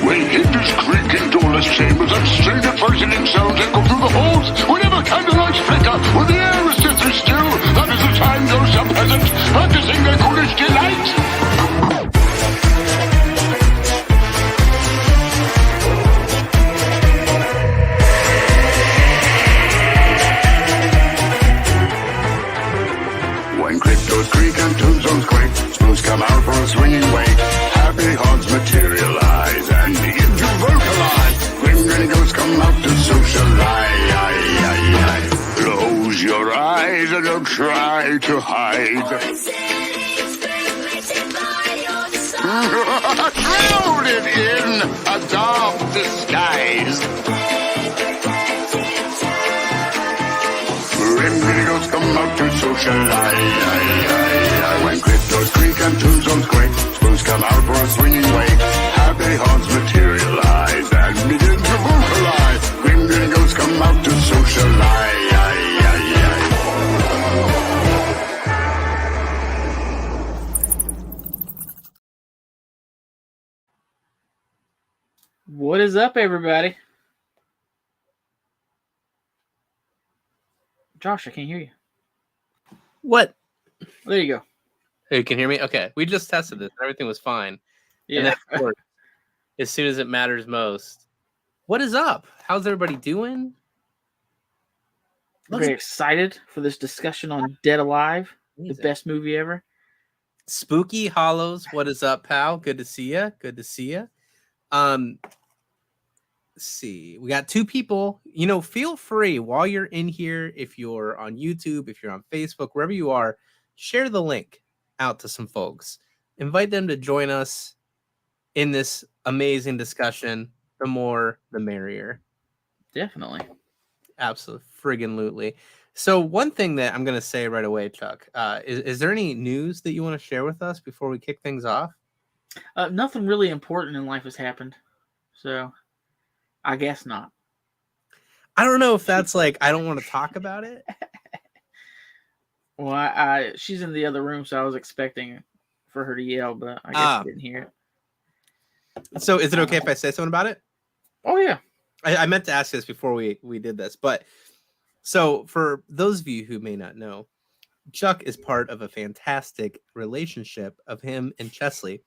When hinges creak in doorless chambers and strange frightening sounds echo through the halls, whenever candlelights flicker, when the air is deathly still, that is the time those some peasants practicing their ghoulish delight. When cryptos creak and tombstones quake, spoons come out for a swinging wake. Happy hearts materialize and begin to vocalize. Grim grinning ghosts come out to socialize. Close your eyes and don't try to hide. Shrouded in a dark disguise. Grim grinning ghosts come out to socialize. When cryptos creak and tombstones quake, spoons come out for a swinging wake. Happy hearts materialize and begin to vocalize. Grim grinning ghosts come out to socialize. What is up, everybody? Josh, I can't hear you. What? There you go. Oh, you can hear me? Okay. We just tested this. Everything was fine. Yeah. And then, of course, as soon as it matters most. What is up? How's everybody doing? Very excited for this discussion on Dead Alive, the best movie ever. Spooky Hollows. What is up, pal? Good to see you. Good to see you. Let's see. We got 2 people. You know, feel free while you're in here, if you're on YouTube, if you're on Facebook, wherever you are, share the link out to some folks. Invite them to join us in this amazing discussion. The more, the merrier. Definitely. Absolutely. Friggin' lootly. So one thing that I'm going to say right away, Chuck, is there any news that you want to share with us before we kick things off? Nothing really important in life has happened. So I guess not. I don't know if that's like, I don't want to talk about it. Well, she's in the other room, so I was expecting for her to yell, but I guess I didn't hear it. So is it okay if I say something about it? Oh, yeah. I meant to ask this before we did this, but so for those of you who may not know, Chuck is part of a fantastic relationship of him and Chesley.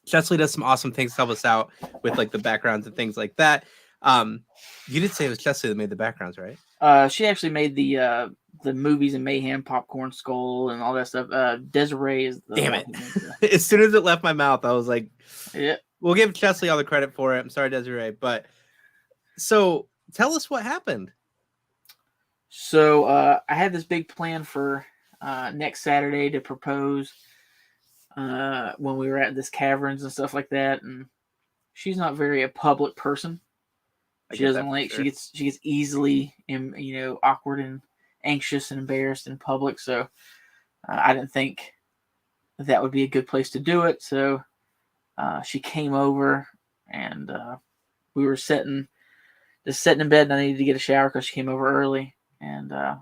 Chesley does some awesome things to help us out with like the backgrounds and things like that. You did say it was Chesley that made the backgrounds, right? She actually made the movies and Mayhem, Popcorn Skull, and all that stuff. Desiree is the damn it. As soon as it left my mouth, I was like, yeah. We'll give Chesley all the credit for it. I'm sorry, Desiree, but so tell us what happened. So I had this big plan for next Saturday to propose when we were at this caverns and stuff like that, and she's not very a public person. She doesn't like sure. she gets easily awkward and anxious and embarrassed in public. So I didn't think that would be a good place to do it. So she came over and we were sitting in bed, and I needed to get a shower because she came over early. And I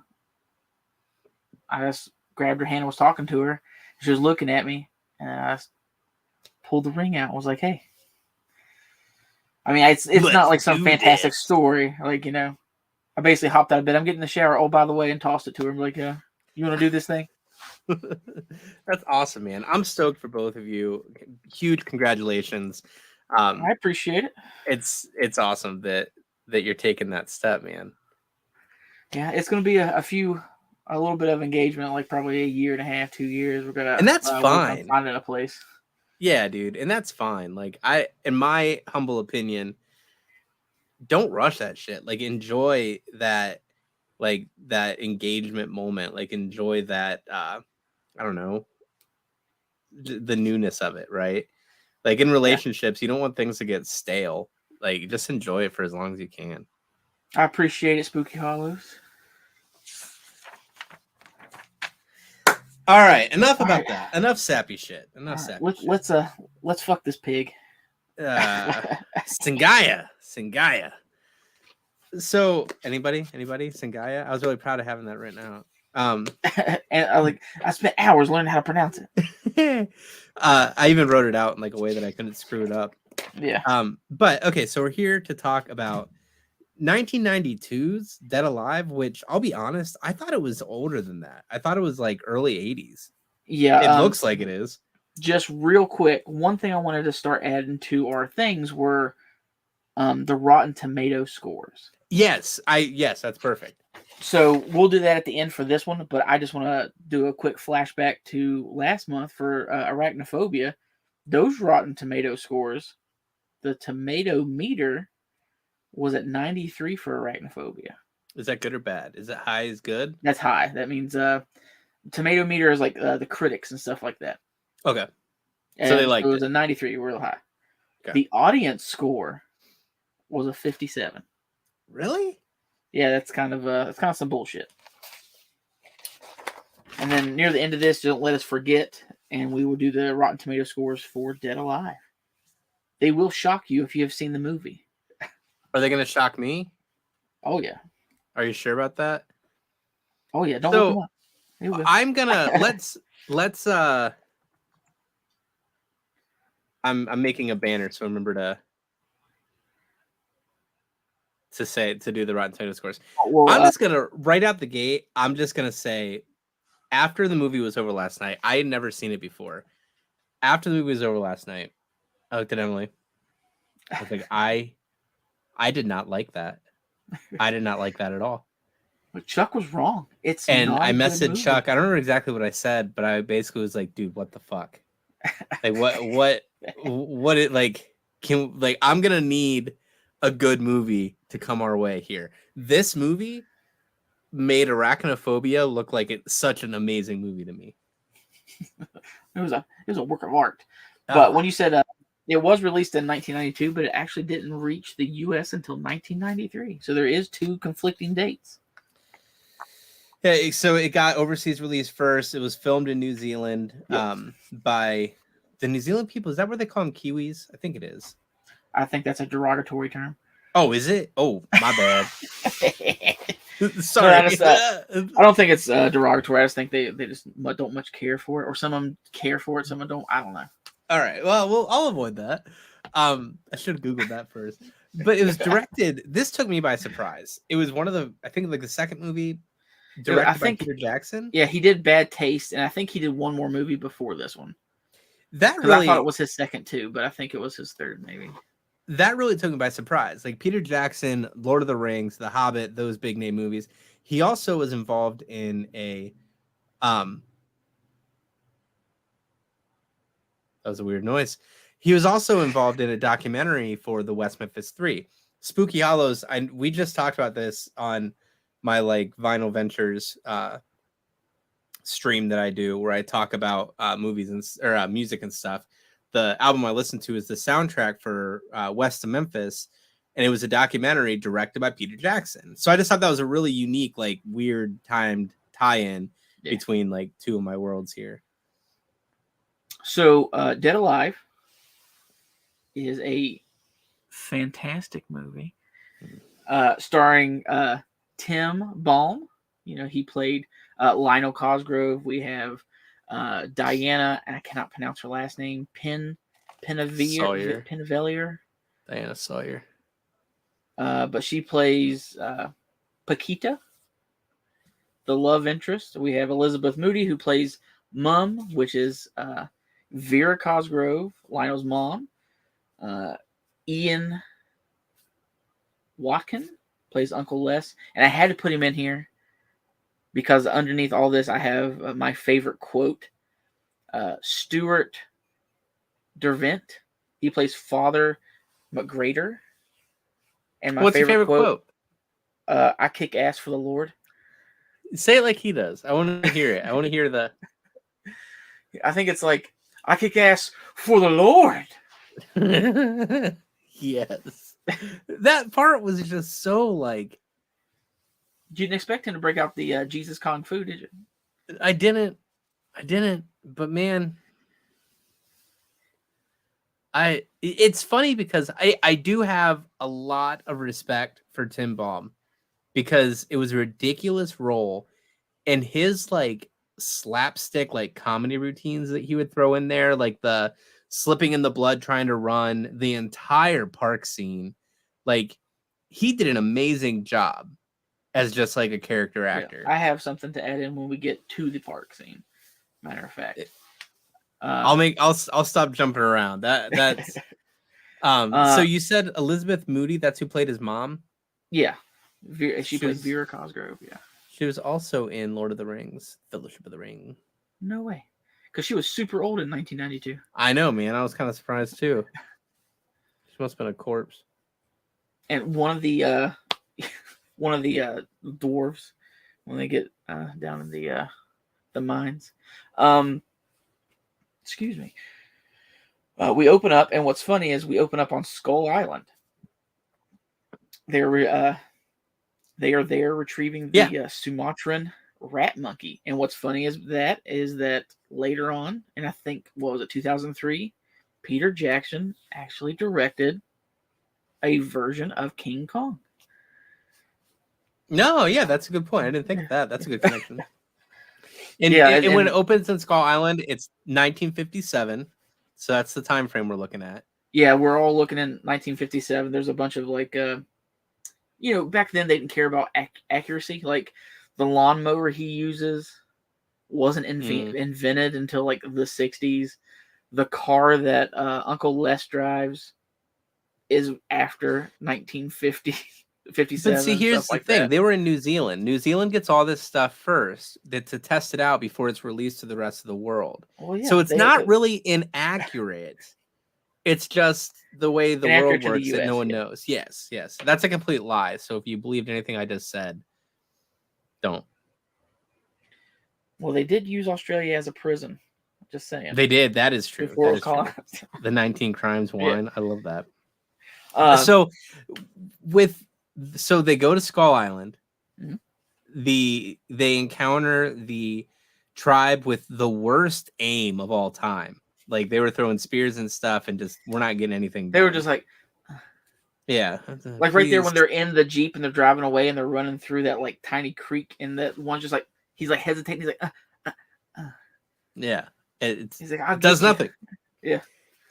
just grabbed her hand and was talking to her. She was looking at me, and I pulled the ring out and was like, "Hey." I mean, it's not like some fantastic story. Like, I basically hopped out of bed. I'm getting in the shower. Oh, by the way, and tossed it to her. I'm like, you want to do this thing? That's awesome, man. I'm stoked for both of you. Huge congratulations. I appreciate it. It's awesome that you're taking that step, man. Yeah, it's going to be a little bit of engagement, like probably a year and a half, 2 years. We're gonna, and that's fine. Finding a place. Yeah, dude, and that's fine. Like in my humble opinion, don't rush that shit. Like enjoy that, like that engagement moment. Like enjoy that. I don't know, the newness of it, right? Like in relationships, you don't want things to get stale. Like just enjoy it for as long as you can. I appreciate it, Spooky Hollows. All right, enough about that. Enough sappy shit. Enough sappy shit. Let's fuck this pig. Singaya. So anybody? Singaya? I was really proud of having that written out. And I spent hours learning how to pronounce it. I even wrote it out in like a way that I couldn't screw it up. Yeah. But okay, so we're here to talk about 1992's Dead Alive, which I'll be honest, I thought it was older than that. I thought it was like early 80s. Yeah. It looks like it is. Just real quick, one thing I wanted to start adding to our things were the Rotten Tomato scores. Yes, that's perfect. So we'll do that at the end for this one, but I just want to do a quick flashback to last month for Arachnophobia. Those Rotten Tomato scores, the tomato meter was at 93 for Arachnophobia. Is that good or bad? Is it high is good? That's high. That means tomato meter is like the critics and stuff like that. Okay. And so they liked it was it. a 93, real high. Okay. The audience score was a 57. Really? Yeah, that's kind of some bullshit. And then near the end of this, don't let us forget, and we will do the Rotten Tomato scores for Dead Alive. They will shock you if you have seen the movie. Are they going to shock me? Oh yeah. Are you sure about that? Oh yeah. Don't look them up. Here we go. I'm gonna let's I'm making a banner, so remember to do the Rotten Tomato scores. Well, I'm just gonna right out the gate. I'm just gonna say, after the movie was over last night, I had never seen it before. After the movie was over last night, I looked at Emily. I was like, I did not like that. I did not like that at all. But Chuck was wrong. It's And not I a good messaged movie. Chuck. I don't remember exactly what I said, but I basically was like, dude, what the fuck? Like what it like can like I'm gonna need a good movie to come our way here. This movie made Arachnophobia look like it's such an amazing movie to me. It was a work of art. But when you said it was released in 1992, but it actually didn't reach the U.S. until 1993. So there is two conflicting dates. Yeah, so it got overseas release first. It was filmed in New Zealand by the New Zealand people. Is that where they call them Kiwis? I think it is. I think that's a derogatory term. Oh, is it? Oh, my bad. Sorry. I don't think it's derogatory. I just think they just don't much care for it, or some of them care for it, some of them don't. I don't know. All right. Well, I'll avoid that. I should have Googled that first. But it was directed. This took me by surprise. It was one of the, I think, like the second movie directed by Peter Jackson. Yeah, he did Bad Taste, and I think he did one more movie before this one. That really, I thought it was his second too, but I think it was his third, maybe. That really took me by surprise. Like Peter Jackson, Lord of the Rings, The Hobbit, those big name movies. He also was involved in a that was a weird noise. He was also involved in a documentary for the West Memphis 3. Spooky Hollows. We just talked about this on my like Vinyl Ventures stream that I do, where I talk about movies or music and stuff. The album I listened to is the soundtrack for West of Memphis, and it was a documentary directed by Peter Jackson. So I just thought that was a really unique, like weird timed tie-in between like two of my worlds here. So Dead Alive is a fantastic movie starring Tim Balm. You know, he played Lionel Cosgrove. We have Diana, and I cannot pronounce her last name, Pennevillier. Diana Sawyer. But she plays Paquita, the love interest. We have Elizabeth Moody, who plays Mum, which is Vera Cosgrove, Lionel's mom. Ian Watkin plays Uncle Les. And I had to put him in here because underneath all this, I have my favorite quote. Stuart Dervent. He plays Father McGrader. And what's your favorite quote? I kick ass for the Lord. Say it like he does. I want to hear it. I want to hear the... I think it's like, I kick ass for the Lord. Yes. That part was just so like... You didn't expect him to break out the Jesus Kung Fu, did you? I didn't. But man, It's funny because I do have a lot of respect for Tim Baum because it was a ridiculous role, and his like slapstick like comedy routines that he would throw in there, like the slipping in the blood trying to run, the entire park scene, like he did an amazing job as just like a character Yeah, actor. I have something to add in when we get to the park scene. Matter of fact, I'll stop jumping around. That's so you said Elizabeth Moody, that's who played his mom? Yeah. She played Vera Cosgrove, yeah. She was also in Lord of the Rings, Fellowship of the Ring. No way. Because she was super old in 1992. I know, man. I was kind of surprised too. She must have been a corpse. And one of the dwarves, when they get down in the mines, excuse me. We open up, and what's funny is we open up on Skull Island. They are there retrieving the Sumatran rat monkey. And what's funny is that later on, and I think, what was it, 2003, Peter Jackson actually directed a version of King Kong. No, yeah, that's a good point. I didn't think of that. That's a good connection. And when it opens in Skull Island, it's 1957. So that's the time frame we're looking at. Yeah, we're all looking in 1957. There's a bunch of like, back then they didn't care about accuracy. Like the lawnmower he uses wasn't invented until like the 60s. The car that Uncle Les drives is after 1950. 57. But see, here's the thing. They were in New Zealand. New Zealand gets all this stuff first to test it out before it's released to the rest of the world. Well, yeah, so it's not really inaccurate. It's just the way the world works that no one knows. Yes. That's a complete lie. So if you believed anything I just said, don't. Well, they did use Australia as a prison. Just saying. They did. That is true. That is true. The 19 Crimes wine. Yeah. I love that. So they go to Skull Island. Mm-hmm. They encounter the tribe with the worst aim of all time. Like they were throwing spears and stuff, and just we're not getting anything. They were just like, yeah, like right there when they're in the Jeep and they're driving away and they're running through that like tiny creek, and that one's just like he's like hesitating. He's like, yeah, he's like, it does nothing. Yeah,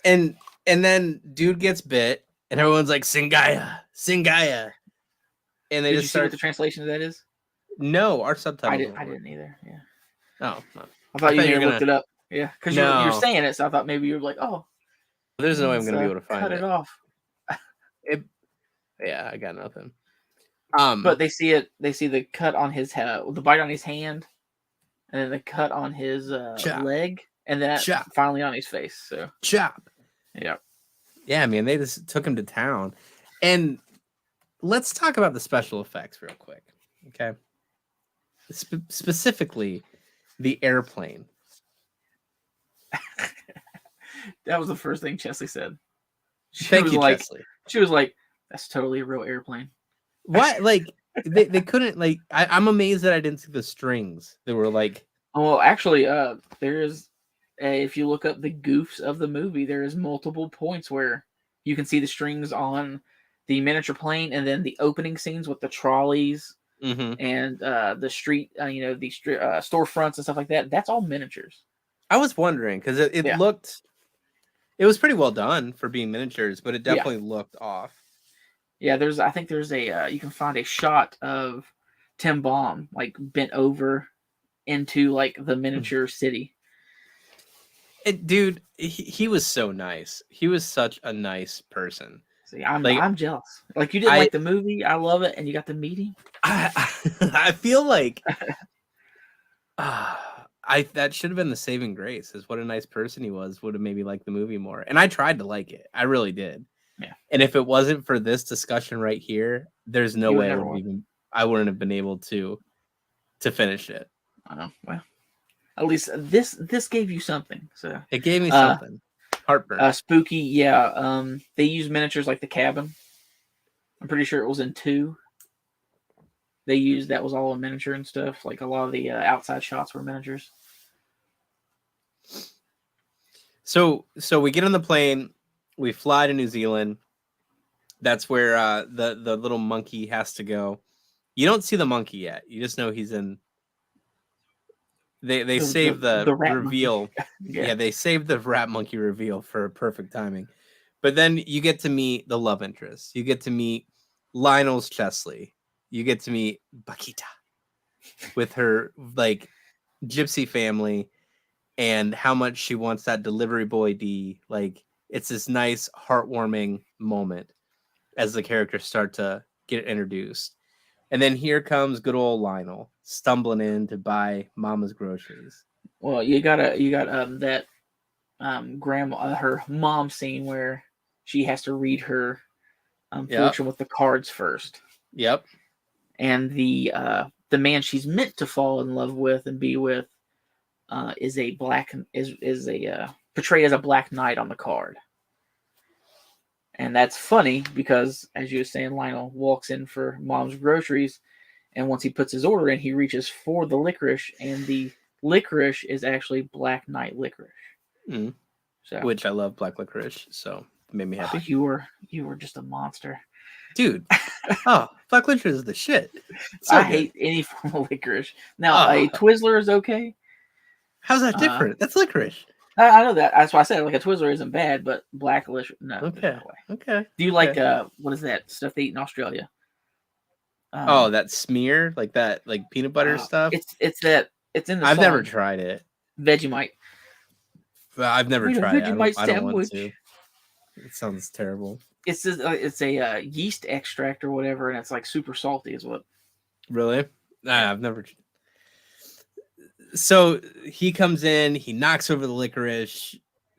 and then dude gets bit, and everyone's like, Singaya. And they just start. See what the translation of that is? No, our subtitles. I didn't either. Yeah. Oh, no. I thought you looked it up. Yeah, because you're saying it, so I thought maybe you were like, oh. There's no way I'm going to be able to find cut it off. Yeah, I got nothing. But they see it. They see the cut on his head, the bite on his hand, and then the cut on his leg, and then finally on his face. So chop. Yeah. Yeah, man, they just took him to town, and let's talk about the special effects real quick, okay? Specifically, the airplane. That was the first thing Chesley said. Thank you, Chesley. She was like, "That's totally a real airplane." What? Like they couldn't like. I'm amazed that I didn't see the strings. They were like. Oh, actually, there is. If you look up the goofs of the movie, there is multiple points where you can see the strings on the miniature plane, and then the opening scenes with the trolleys and the street, the storefronts and stuff like that. That's all miniatures. I was wondering because it looked. It was pretty well done for being miniatures, but it definitely looked off. Yeah, I think there's a you can find a shot of Tim Baum like bent over into like the miniature city. Dude, he was so nice. He was such a nice person. See, I'm jealous. Like you didn't like the movie, I love it, and you got to meet him. I feel like that should have been the saving grace. Is what a nice person he was. Would have maybe liked the movie more. And I tried to like it. I really did. Yeah. And if it wasn't for this discussion right here, there's no way I wouldn't have been able to finish it. I know. Well, at least this gave you something. So it gave me something. Heartburn. Spooky. Yeah. They use miniatures like the cabin. I'm pretty sure it was in 2. They used that was all a miniature and stuff. Like a lot of the outside shots were miniatures. So we get on the plane. We fly to New Zealand. That's where the little monkey has to go. You don't see the monkey yet. You just know he's in. They save the rat reveal. monkey. Yeah, they saved the rat monkey reveal for perfect timing. But then you get to meet the love interest. You get to meet Lionel's Chesley. You get to meet Bakita with her like gypsy family and how much she wants that delivery boy D. Like it's this nice, heartwarming moment as the characters start to get introduced. And then here comes good old Lionel stumbling in to buy Mama's groceries. Well, you got that grandma, her mom scene where she has to read her fortune with the cards first. Yep. And the man she's meant to fall in love with and be with is portrayed as a black knight on the card. And that's funny because, as you were saying, Lionel walks in for Mom's groceries, and once he puts his order in, he reaches for the licorice, and the licorice is actually black knight licorice. Mm. So, which I love black licorice, so it made me happy. Oh, you were just a monster, dude. Oh, black licorice is the shit. So I hate any form of licorice. Now, a Twizzler is okay. How's that different? That's licorice. I know that. That's why I said like a Twizzler isn't bad, but black licorice, no. Okay. No okay. Do you like what is that stuff they eat in Australia? That smear, like that, like peanut butter stuff. It's in the. I've never tried it. Vegemite. I've never tried it. I don't want to. It sounds terrible. It's a yeast extract or whatever, and it's like super salty, is what. Really? Nah, I've never. So he comes in, he knocks over the licorice,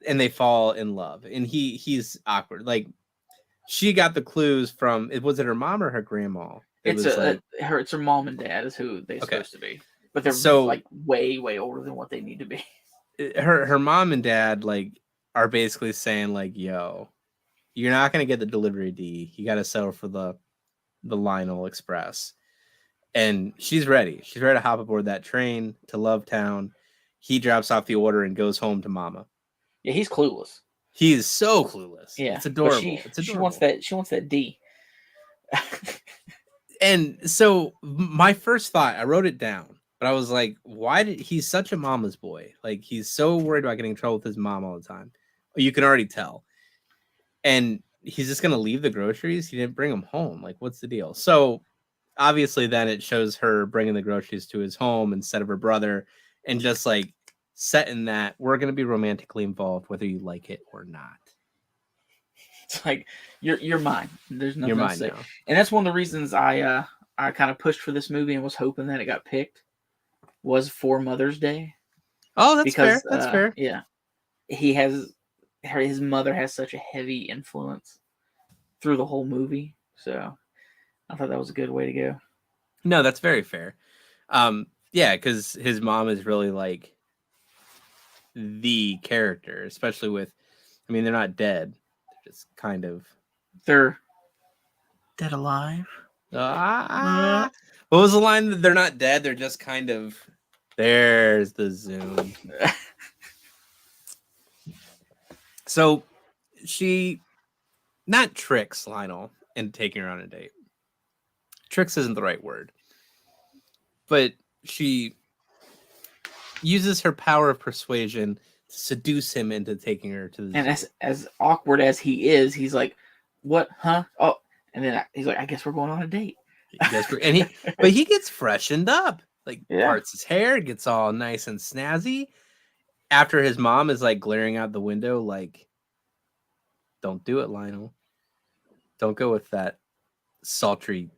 and they fall in love. And he's awkward. Like she got the clues from. Was it her mom or her grandma? It's her mom and dad is who they're supposed to be, but they're like way older than what they need to be. Her mom and dad like are basically saying like, "Yo, you're not gonna get the delivery D. You got to settle for the Lionel Express." And she's ready. She's ready to hop aboard that train to Lovetown. He drops off the order and goes home to Mama. Yeah, he's clueless. He is so clueless. Yeah, it's adorable. She wants that D. And so my first thought, I wrote it down, but I was like, why did he's such a mama's boy? Like he's so worried about getting in trouble with his mom all the time. You can already tell. And he's just gonna leave the groceries. He didn't bring them home. Like, what's the deal? So obviously then it shows her bringing the groceries to his home instead of her brother, and just like setting that we're going to be romantically involved whether you like it or not. It's like you're mine. There's nothing you're to say. Now. And that's one of the reasons I kind of pushed for this movie and was hoping that it got picked was for Mother's Day. Oh, that's fair. That's fair. Yeah. His mother has such a heavy influence through the whole movie. So I thought that was a good way to go. No, that's very fair. Yeah, because his mom is really like the character, especially with, I mean, they're not dead. They're just kind of. They're dead alive. What was the line? They're not dead. They're just kind of. There's the zoom. So she not tricks Lionel into taking her on a date. Tricks isn't the right word, but she uses her power of persuasion to seduce him into taking her to the. And as awkward as he is, he's like, "What? Huh? Oh!" And then he's like, "I guess we're going on a date." But he gets freshened up, like parts his hair, gets all nice and snazzy. After his mom is like glaring out the window, like, "Don't do it, Lionel. Don't go with that sultry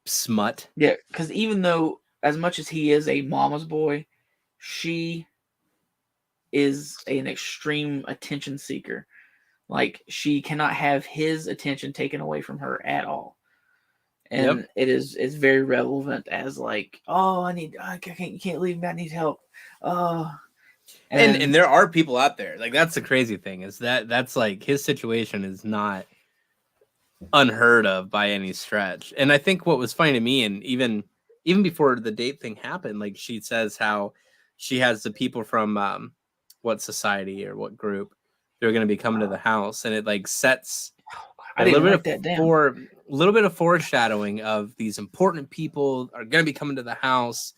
smut." Yeah, because even though, as much as he is a mama's boy, she is an extreme attention seeker. Like, she cannot have his attention taken away from her at all. And it's very relevant as like, oh, you can't leave me, I need help. Oh. And there are people out there. Like, that's the crazy thing, is that's like his situation is not unheard of by any stretch. And I think what was funny to me, and even before the date thing happened, like she says how she has the people from what society or what group they're going to be coming to the house, and it like sets I a didn't little write bit that down. a little bit of foreshadowing of these important people are going to be coming to the house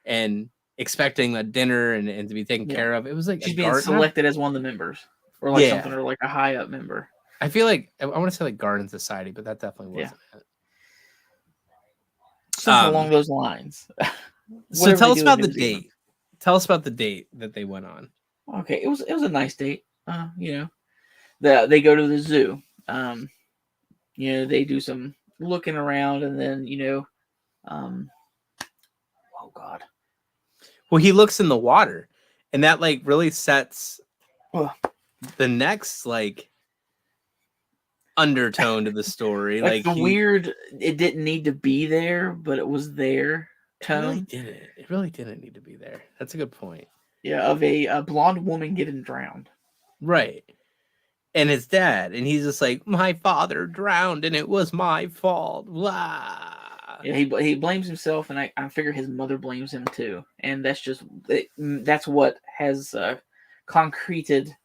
and expecting a dinner and to be taken Yeah. care of. It was like She's a being garden. selected as one of the members, or like something, Yeah, or like a high up member. I feel like I want to say like Garden Society, but that definitely Yeah. wasn't it. Something along those lines. So Whatever tell they us do in about New the Zealand. date. Tell us about the date that they went on. Okay, it was a nice date. You know, they go to the zoo. You know, they do some looking around, and then oh god, Well, he looks in the water, and that like really sets Ugh. the next like undertone to the story. like Like the he weird. It didn't need to be there, but it was there. It really Tone, didn't. It really didn't need to be there. That's a good point. yeah, of a blonde woman getting drowned. Right. And his dad, and he's just like, my father drowned, and it was my fault. Blah. Yeah, he blames himself, and I figure his mother blames him too, and that's what has concreted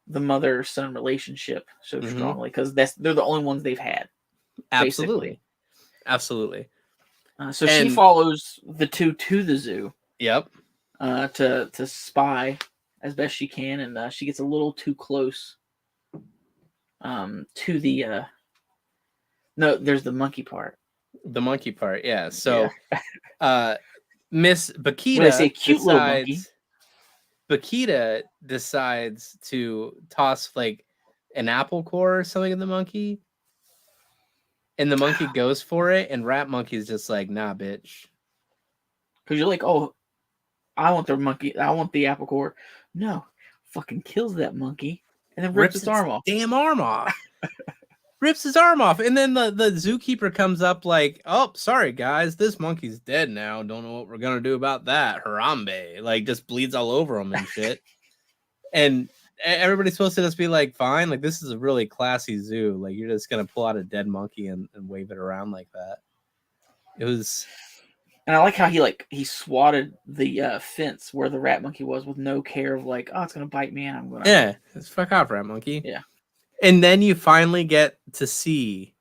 the mother-son relationship so Mhm. strongly, because they're the only ones they've had. Absolutely. Absolutely. So she And- follows the two to the zoo Yep. to spy as best she can, and she gets a little too close to the no, there's the monkey part. The monkey part, yeah. So Miss When I say Bakita cute little monkey. decides to toss like an apple core or something in the monkey. And the monkey goes for it, and Rat Monkey's just like, nah, bitch. Because you're like, oh, I want the monkey. I want the apple core. No, fucking kills that monkey and then rips its arm off. Damn arm off. Rips his arm off. And then the zookeeper comes up like, oh, sorry, guys. This monkey's dead now. Don't know what we're going to do about that. Harambe. Like, just bleeds all over him and shit. And everybody's supposed to just be like, fine. Like, this is a really classy zoo. Like, you're just going to pull out a dead monkey and wave it around like that. It was... And I like how he swatted the fence where the rat monkey was with no care of like, oh, it's gonna bite me and I'm gonna. Yeah, it's fuck off, Rat Monkey. Yeah. And then you finally get to see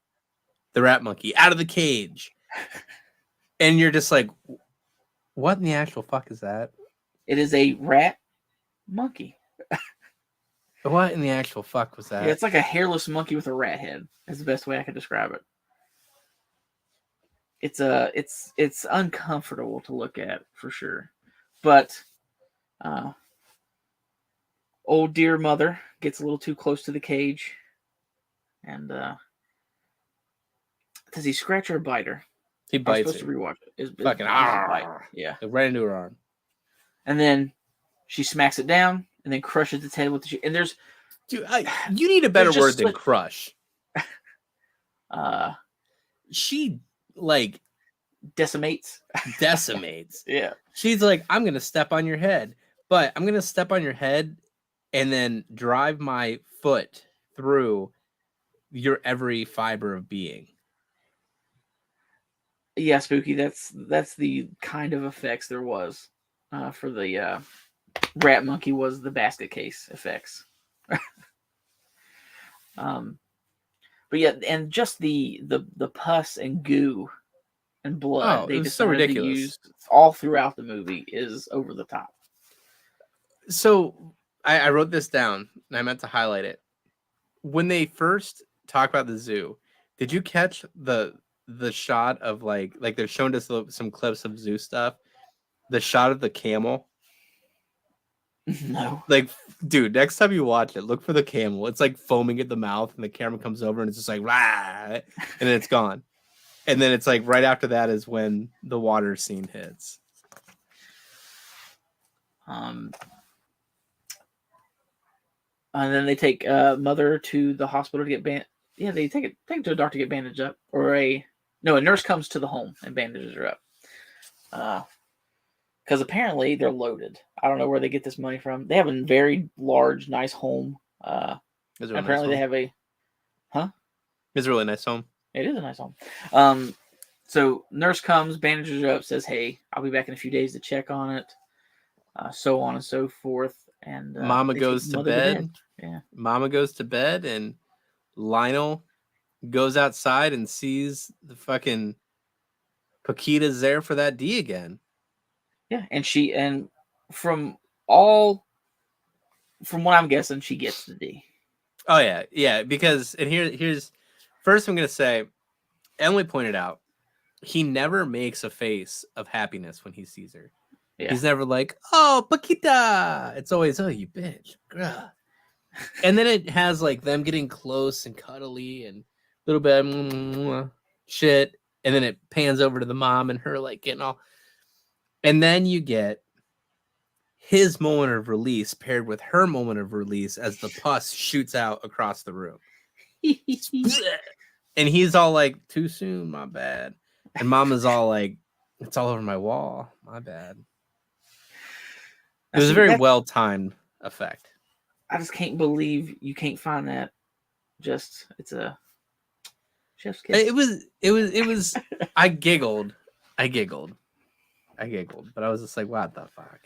the Rat Monkey out of the cage. And you're just like, what in the actual fuck is that? It is a rat monkey. What in the actual fuck was that? Yeah, it's like a hairless monkey with a rat head. That's the best way I could describe it. It's uncomfortable to look at for sure, but old dear mother gets a little too close to the cage, and does he scratch her or bite her? He I'm bites supposed her. to rewatch it. It's Fucking a bite. Yeah, right into her arm. and then she smacks it down and then crushes its head with the and there's Dude, you need a better There's word just than like- crush. She like decimates. decimates. Yeah. She's like, I'm gonna step on your head, but I'm gonna step on your head and then drive my foot through your every fiber of being. Yeah, Spooky. That's the kind of effects there was for the rat monkey was the basket case effects. But yeah, and just the pus and goo and blood Oh, they it was so decided to ridiculous. use all throughout the movie is over the top. So I wrote this down and I meant to highlight it. When they first talk about the zoo, did you catch the shot of like they're showing us some clips of zoo stuff? The shot of the camel. No. Like, dude, next time you watch it, look for the camel. It's like foaming at the mouth, and the camera comes over, and it's just like, rah, and then it's gone. And then it's like right after that is when the water scene hits. And then they take mother to the hospital to get Yeah, they take it to a doctor to get bandaged up, or a nurse comes to the home and bandages her up. Because apparently they're loaded. I don't know where they get this money from. They have a very large, nice home. Apparently they have a, It's a really nice home. It is a nice home. So nurse comes, bandages her up, says, "Hey, I'll be back in a few days to check on it." So on and so forth. and Mama they take goes to Mother to bed. Yeah. Mama goes to bed, and Lionel goes outside and sees the fucking Paquita's there for that D again. Yeah, and from all from what I'm guessing, she gets the D. Oh yeah, because and here's first I'm gonna say, Emily pointed out he never makes a face of happiness when he sees her. Yeah. He's never like, "Oh, Paquita." It's always, "Oh, you bitch." Ugh. And then it has like them getting close and cuddly and a little bit shit, and then it pans over to the mom and her like getting all, and then you get his moment of release paired with her moment of release as the pus shoots out across the room. And he's all like, "Too soon, my bad." And Mama's all like, "It's all over my wall, my bad." It was a very well-timed effect. I just can't believe you can't find that. It's a chef's kiss. It was. I giggled, but I was just like, "What the fuck?"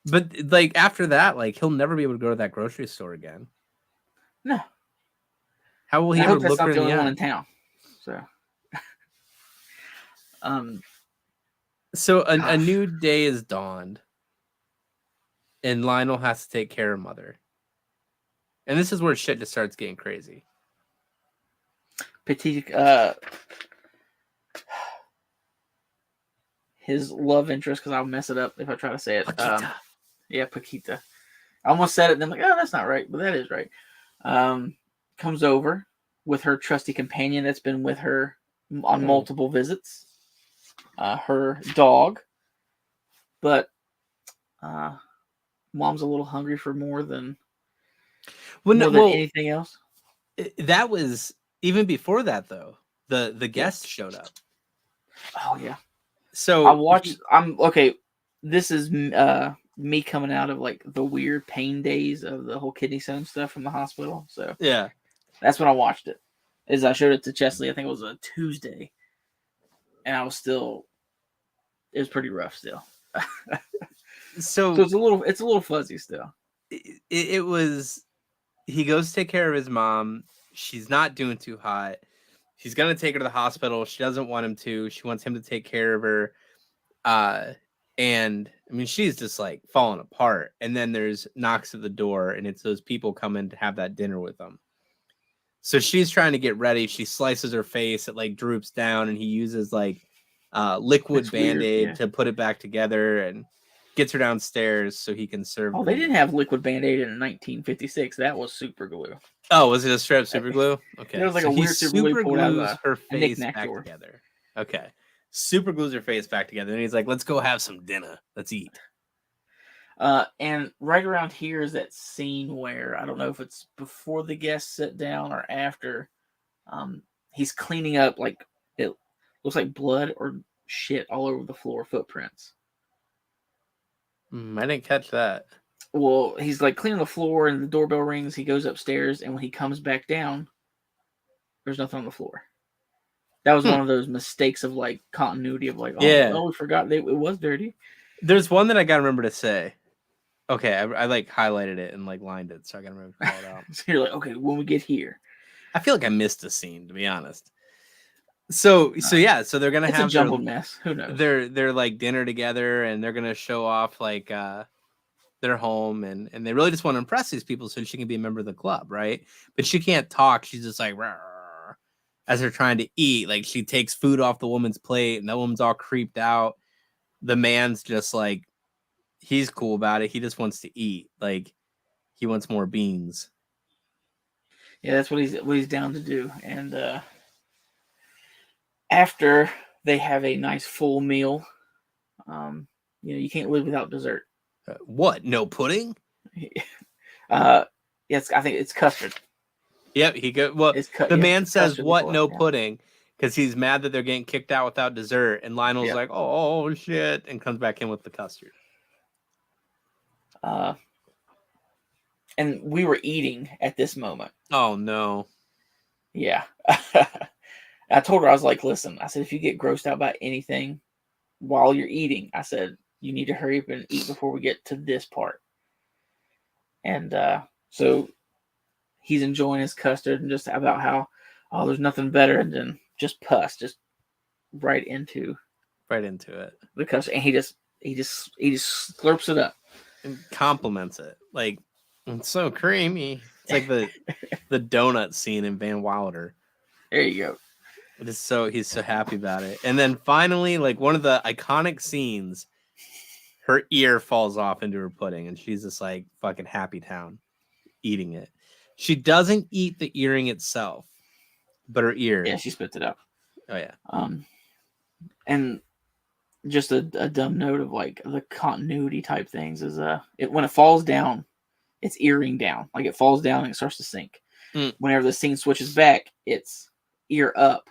But like after that, like he'll never be able to go to that grocery store again. No. How will he I ever hope that's look not her the in the only one eye? in town. So a new day is dawned, and Lionel has to take care of Mother. And this is where shit just starts getting crazy. His love interest, because I'll mess it up if I try to say it. Paquita. Yeah, Paquita. I almost said it, and then I'm like, oh, that's not right, but that is right. Comes over with her trusty companion that's been with her on multiple visits. Her dog, but Mom's a little hungry for more than anything else. That was even before that, though. The guest showed up. Oh yeah. So I watched. I'm okay. This is me coming out of like the weird pain days of the whole kidney stone stuff from the hospital. So yeah, that's when I watched it. As I showed it to Chesley, I think it was a Tuesday, and I was still. It was pretty rough still. so it's a little fuzzy still. It was. He goes to take care of his mom. She's not doing too hot. He's gonna take her to the hospital. She doesn't want him to. She wants him to take care of her. And I mean, she's just like falling apart. And then there's knocks at the door, and it's those people coming to have that dinner with them. So she's trying to get ready. She slices her face. It like droops down, and he uses like liquid Band-Aid to put it back together and gets her downstairs so he can serve. Oh, they didn't have liquid Band-Aid in 1956. That was super glue. Oh, was it a straight up super glue? Okay. It was like a weird super glue pulled out of her face back together. Okay. Super glues her face back together. And he's like, "Let's go have some dinner. Let's eat." And right around here is that scene where I don't know if it's before the guests sit down or after. He's cleaning up, like it looks like blood or shit all over the floor, footprints. I didn't catch that. Well, he's like cleaning the floor, and the doorbell rings. He goes upstairs, and when he comes back down, there's nothing on the floor. That was one of those mistakes of like continuity of like, oh, we forgot it was dirty. There's one that I gotta remember to say. Okay, I like highlighted it and like lined it, so I gotta remember to call it out. So you're like, okay, when we get here, I feel like I missed a scene, to be honest. So they're gonna have a jumbled mess. Who knows? They're like dinner together, and they're gonna show off like their home, and they really just want to impress these people so she can be a member of the club, right? But she can't talk. She's just like, rawr, as they're trying to eat. Like she takes food off the woman's plate, and that woman's all creeped out. The man's just like, he's cool about it. He just wants to eat. Like he wants more beans. Yeah, that's what he's down to do. And after they have a nice full meal, you can't live without dessert. What? No pudding? Yes, I think it's custard. Yep, the man says, "What? No pudding?" Because he's mad that they're getting kicked out without dessert, and Lionel's like, "Oh shit," and comes back in with the custard. And we were eating at this moment. Oh no! Yeah, I told her, I was like, "Listen," I said, "if you get grossed out by anything while you're eating," I said, "you need to hurry up and eat before we get to this part." And so he's enjoying his custard and just about how, oh, there's nothing better than just pus, just right into it. the custard, and he just slurps it up and compliments it. Like, it's so creamy. It's like the donut scene in Van Wilder. There you go. It is he's so happy about it. And then finally, like one of the iconic scenes, her ear falls off into her pudding, and she's just like fucking happy town eating it. She doesn't eat the earring itself, but her ear. Yeah, she spits it out. Oh yeah. And just a dumb note of like the continuity type things is when it falls down, it's earring down. Like it falls down and it starts to sink. Whenever the scene switches back, it's ear up.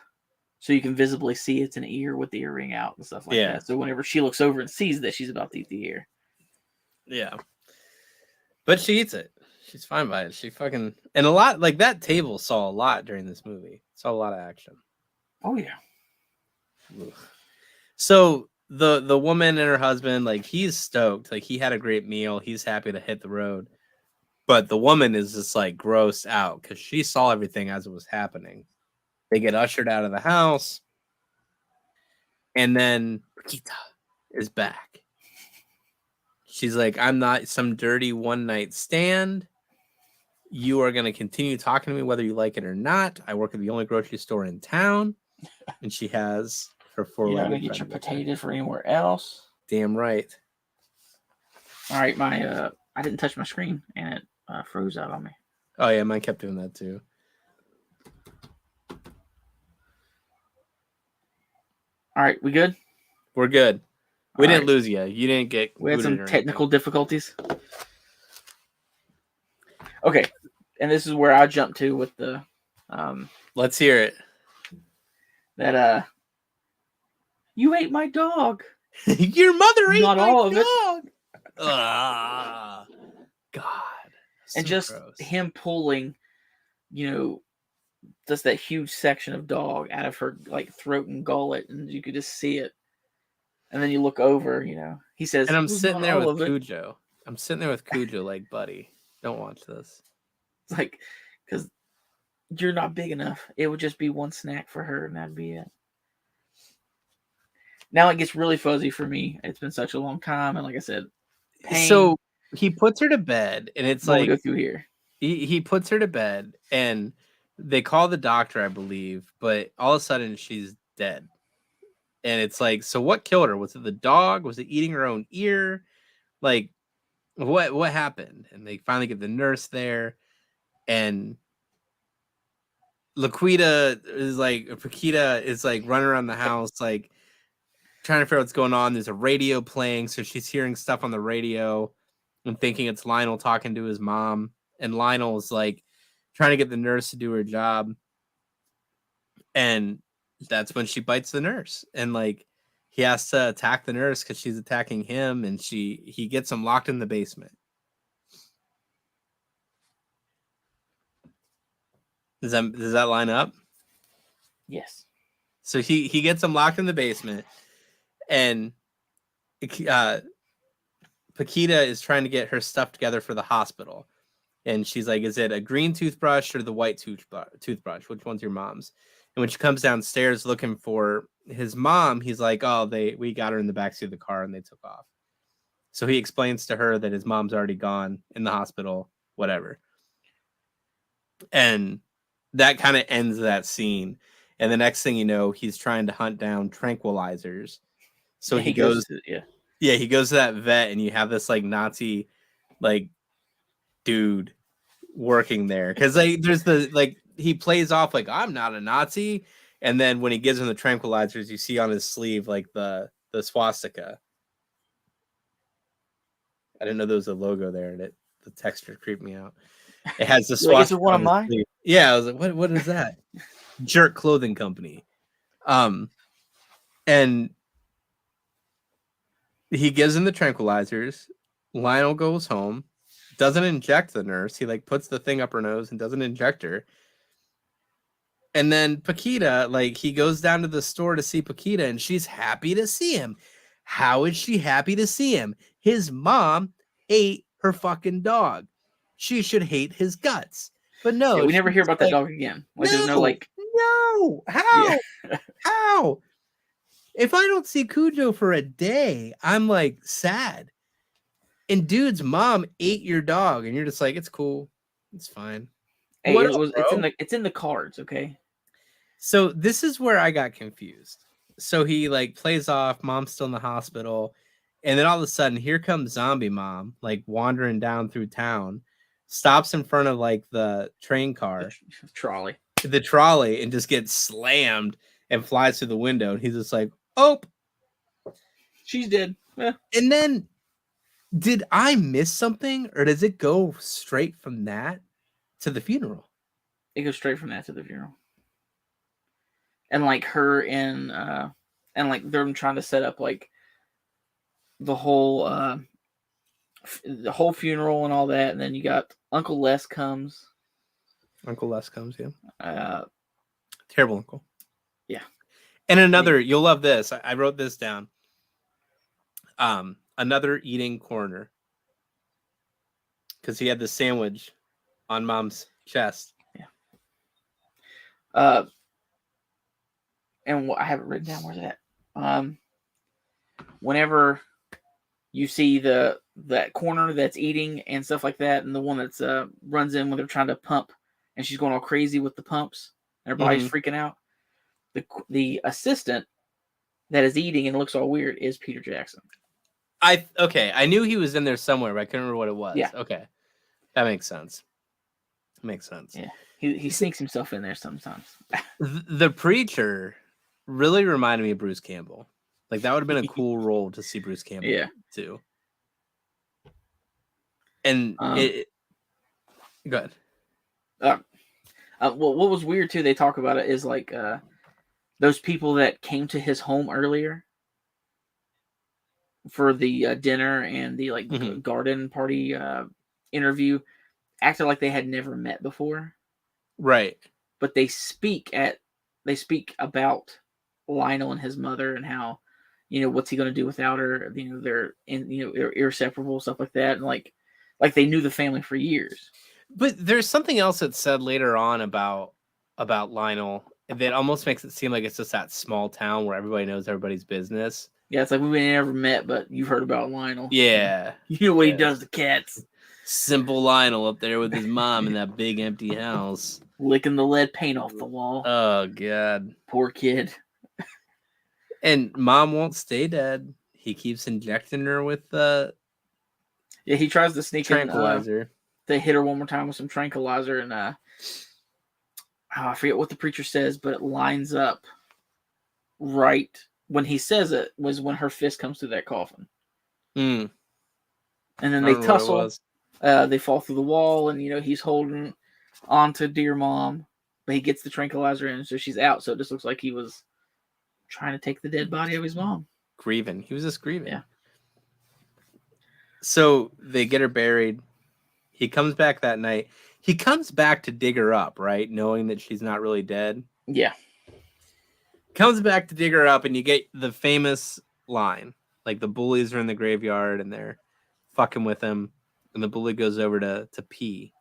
So you can visibly see it's an ear with the earring out and stuff like that. So whenever she looks over and sees that, she's about to eat the ear. Yeah. But she eats it. She's fine by it. She fucking... And a lot... Like, that table saw a lot during this movie. Saw a lot of action. Oh, yeah. Ugh. So, the woman and her husband, like, he's stoked. Like, he had a great meal. He's happy to hit the road. But the woman is just, like, grossed out because she saw everything as it was happening. They get ushered out of the house. And then Paquita is back. She's like, I'm not some dirty one-night stand. You are going to continue talking to me whether you like it or not. I work at the only grocery store in town. And she has her You're not going to get your potatoes for anywhere else. Damn right. All right, I didn't touch my screen, and it froze out on me. Oh, yeah, mine kept doing that, too. All right, we good? We're good. We didn't lose you. You didn't get... We had some technical difficulties. Okay, and this is where I jump to with the... Let's hear it. That, you ate my dog. Your mother ate Not my all of dog. God. And just gross. Him pulling, just that huge section of dog out of her like throat and gullet, and you could just see it. And then you look over, he says, and I'm sitting there with Cujo. I'm sitting there with Cujo, like, buddy, don't watch this. It's like, because you're not big enough. It would just be one snack for her, and that'd be it. Now it gets really fuzzy for me. It's been such a long time, and like I said, pain. So he puts her to bed, and it's like go through here. He puts her to bed, and they call the doctor, I believe, but all of a sudden she's dead. And it's like, so what killed her? Was it the dog? Was it eating her own ear? Like, what happened? And they finally get the nurse there, and Paquita is like running around the house, like trying to figure out what's going on. There's a radio playing, so she's hearing stuff on the radio and thinking it's Lionel talking to his mom. And Lionel's like trying to get the nurse to do her job. And that's when she bites the nurse, and like he has to attack the nurse because she's attacking him, and he gets him locked in the basement. Does that line up? Yes. So he gets him locked in the basement, and Paquita is trying to get her stuff together for the hospital. And she's like, is it a green toothbrush or the white toothbrush? Which one's your mom's? And when she comes downstairs looking for his mom, he's like, oh, we got her in the backseat of the car and they took off. So he explains to her that his mom's already gone in the hospital, whatever. And that kind of ends that scene. And the next thing you know, he's trying to hunt down tranquilizers. So he goes he goes to that vet, and you have this like Nazi like dude working there. Because like there's the like he plays off like, I'm not a Nazi, and then when he gives him the tranquilizers, you see on his sleeve like the swastika. I didn't know there was a logo there, and the texture creeped me out. It has the swastika. Is it one of mine? Sleeve. Yeah, I was like, what is that? Jerk Clothing Company. And he gives him the tranquilizers. Lionel goes home, doesn't inject the nurse. He like puts the thing up her nose and doesn't inject her. And then Paquita, like he goes down to the store to see Paquita, and she's happy to see him. How is she happy to see him? His mom ate her fucking dog. she should hate his guts. But no, Yeah, we never she's hear about that like, dog again. Like there's no like no, yeah. how? If I don't see Cujo for a day, I'm like sad. And dude's mom ate your dog, and you're just like, it's cool, it's fine. Hey, What up, it's in the cards, okay? So this is where I got confused. So he like plays off, mom's still in the hospital, and then all of a sudden here comes zombie mom, like wandering down through town, stops in front of like the train car, Trolley. the trolley, and just gets slammed and flies through the window. And he's just like, oh, she's dead. Yeah. And then did I miss something, or does it go straight from that to the funeral? It goes straight from that to the funeral. And like her and like they're trying to set up like the whole funeral and all that, and then you got Uncle Les comes. Uncle Les comes, yeah. Terrible uncle. Yeah. And another, you'll love this. I wrote this down. Another eating coroner, because he had the sandwich on mom's chest. Yeah. And I have it written down. Where's that? Whenever you see that corner that's eating and stuff like that, and the one that's runs in when they're trying to pump, and she's going all crazy with the pumps, and her body's freaking out. The assistant that is eating and looks all weird is Peter Jackson. I knew he was in there somewhere, but I couldn't remember what it was. Yeah. Okay. That makes sense. Yeah. He sneaks himself in there sometimes. The preacher really reminded me of Bruce Campbell. Like that would have been a cool role to see Bruce Campbell too. And go ahead. Well, what was weird too, they talk about it, is like those people that came to his home earlier for the dinner and the garden party interview acted like they had never met before. Right. But they speak about Lionel and his mother and how, what's he going to do without her? They're inseparable, stuff like that. And like they knew the family for years. But there's something else that's said later on about Lionel that almost makes it seem like it's just that small town where everybody knows everybody's business. Yeah, it's like we never met, but you've heard about Lionel. Yeah. You know what he does to cats. Simple Lionel up there with his mom in that big empty house. Licking the lead paint off the wall. Oh, God. Poor kid. And mom won't stay dead. He keeps injecting her with the he tries to sneak tranquilizer. They hit her one more time with some tranquilizer, and I forget what the preacher says, but it lines up right when he says it was when her fist comes through that coffin. And then they tussle. They fall through the wall, and he's holding on to dear mom, but he gets the tranquilizer in, so she's out. So it just looks like he was trying to take the dead body of his mom. Grieving. He was just grieving. Yeah. So they get her buried. He comes back that night. He comes back to dig her up, right? Knowing that she's not really dead. Yeah. Comes back to dig her up, and you get the famous line. Like the bullies are in the graveyard, and they're fucking with him. And the bully goes over to pee.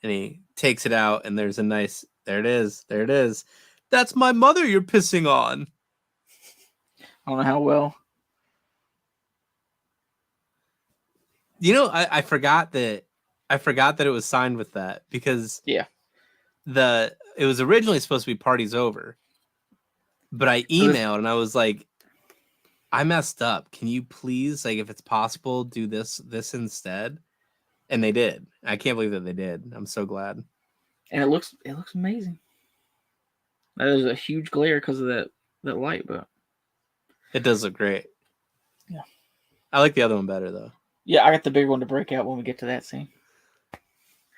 And he takes it out, and there's a nice... There it is. There it is. That's my mother you're pissing on. I don't know how well. I forgot that it was signed with that because it was originally supposed to be Party's Over, but I emailed and I was like, I messed up. Can you please, like, if it's possible, do this instead? And they did. I can't believe that they did. I'm so glad. And it looks amazing. That is a huge glare because of that light, but it does look great. Yeah. I like the other one better though. Yeah, I got the bigger one to break out when we get to that scene.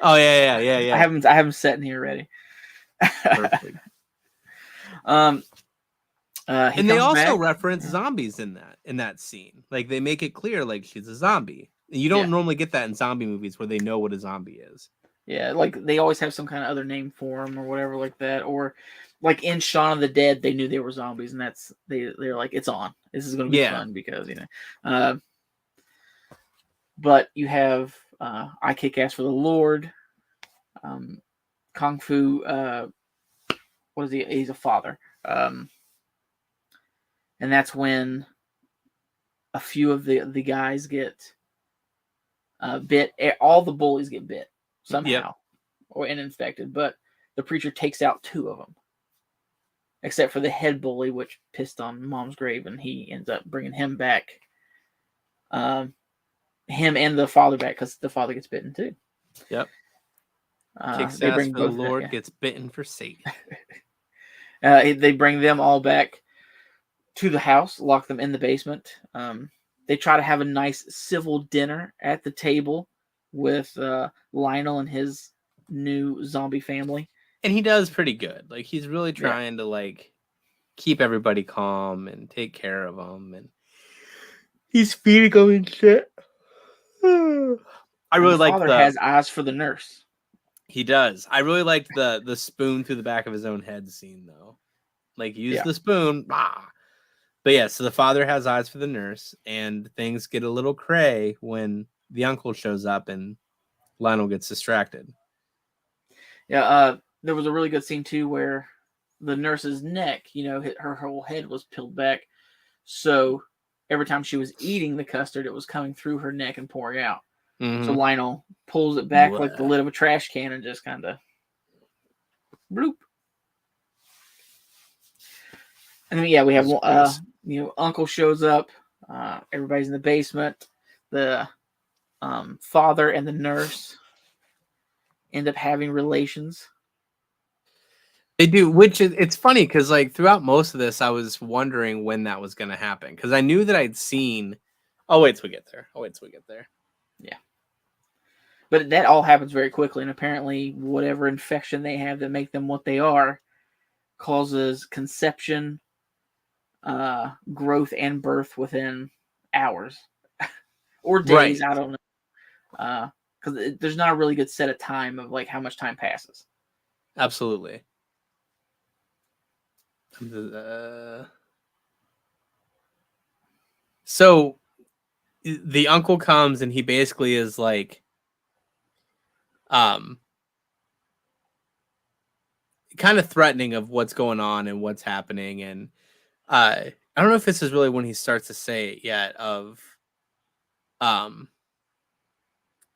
Oh yeah. I haven't set in here ready. Perfect. And they also reference zombies in that scene. Like they make it clear like she's a zombie. And you don't normally get that in zombie movies where they know what a zombie is. Yeah, like they always have some kind of other name for them or whatever like that. Or like in Shaun of the Dead, they knew they were zombies, and they're like, it's on. This is going to be fun because But you have I Kick Ass for the Lord, Kung Fu. What is he? He's a father. And that's when a few of the guys get bit. All the bullies get bit somehow or infected, but the preacher takes out 2 of them, except for the head bully, which pissed on Mom's grave, and he ends up bringing him back. Him and the father back, because the father gets bitten too. Yep. Kicks They ass bring for the both Lord, back, gets bitten for Satan. They bring them all back to the house, lock them in the basement. They try to have a nice civil dinner at the table with Lionel and his new zombie family. And he does pretty good. Like, he's really trying to, like, keep everybody calm and take care of them. And he's feeding them and shit. I really like the father has eyes for the nurse. He does. I really liked the spoon through the back of his own head scene, though. Like, use the spoon. Bah. But yeah, so the father has eyes for the nurse, and things get a little cray when the uncle shows up and Lionel gets distracted. Yeah, there was a really good scene too where the nurse's neck, her whole head was peeled back. So every time she was eating the custard, it was coming through her neck and pouring out. Mm-hmm. So Lionel pulls it back like the lid of a trash can and just kind of bloop. And then we have Uncle shows up. Everybody's in the basement. The father and the nurse end up having relations. They do, which it's funny because like throughout most of this, I was wondering when that was going to happen because I knew that I'd seen. I'll wait till we get there. Yeah, but that all happens very quickly, and apparently, whatever infection they have that make them what they are causes conception, growth, and birth within hours or days. Right. I don't know, because there's not a really good set of time of like how much time passes. Absolutely. So the uncle comes and he basically is like kind of threatening of what's going on and what's happening, and I don't know if this is really when he starts to say it yet of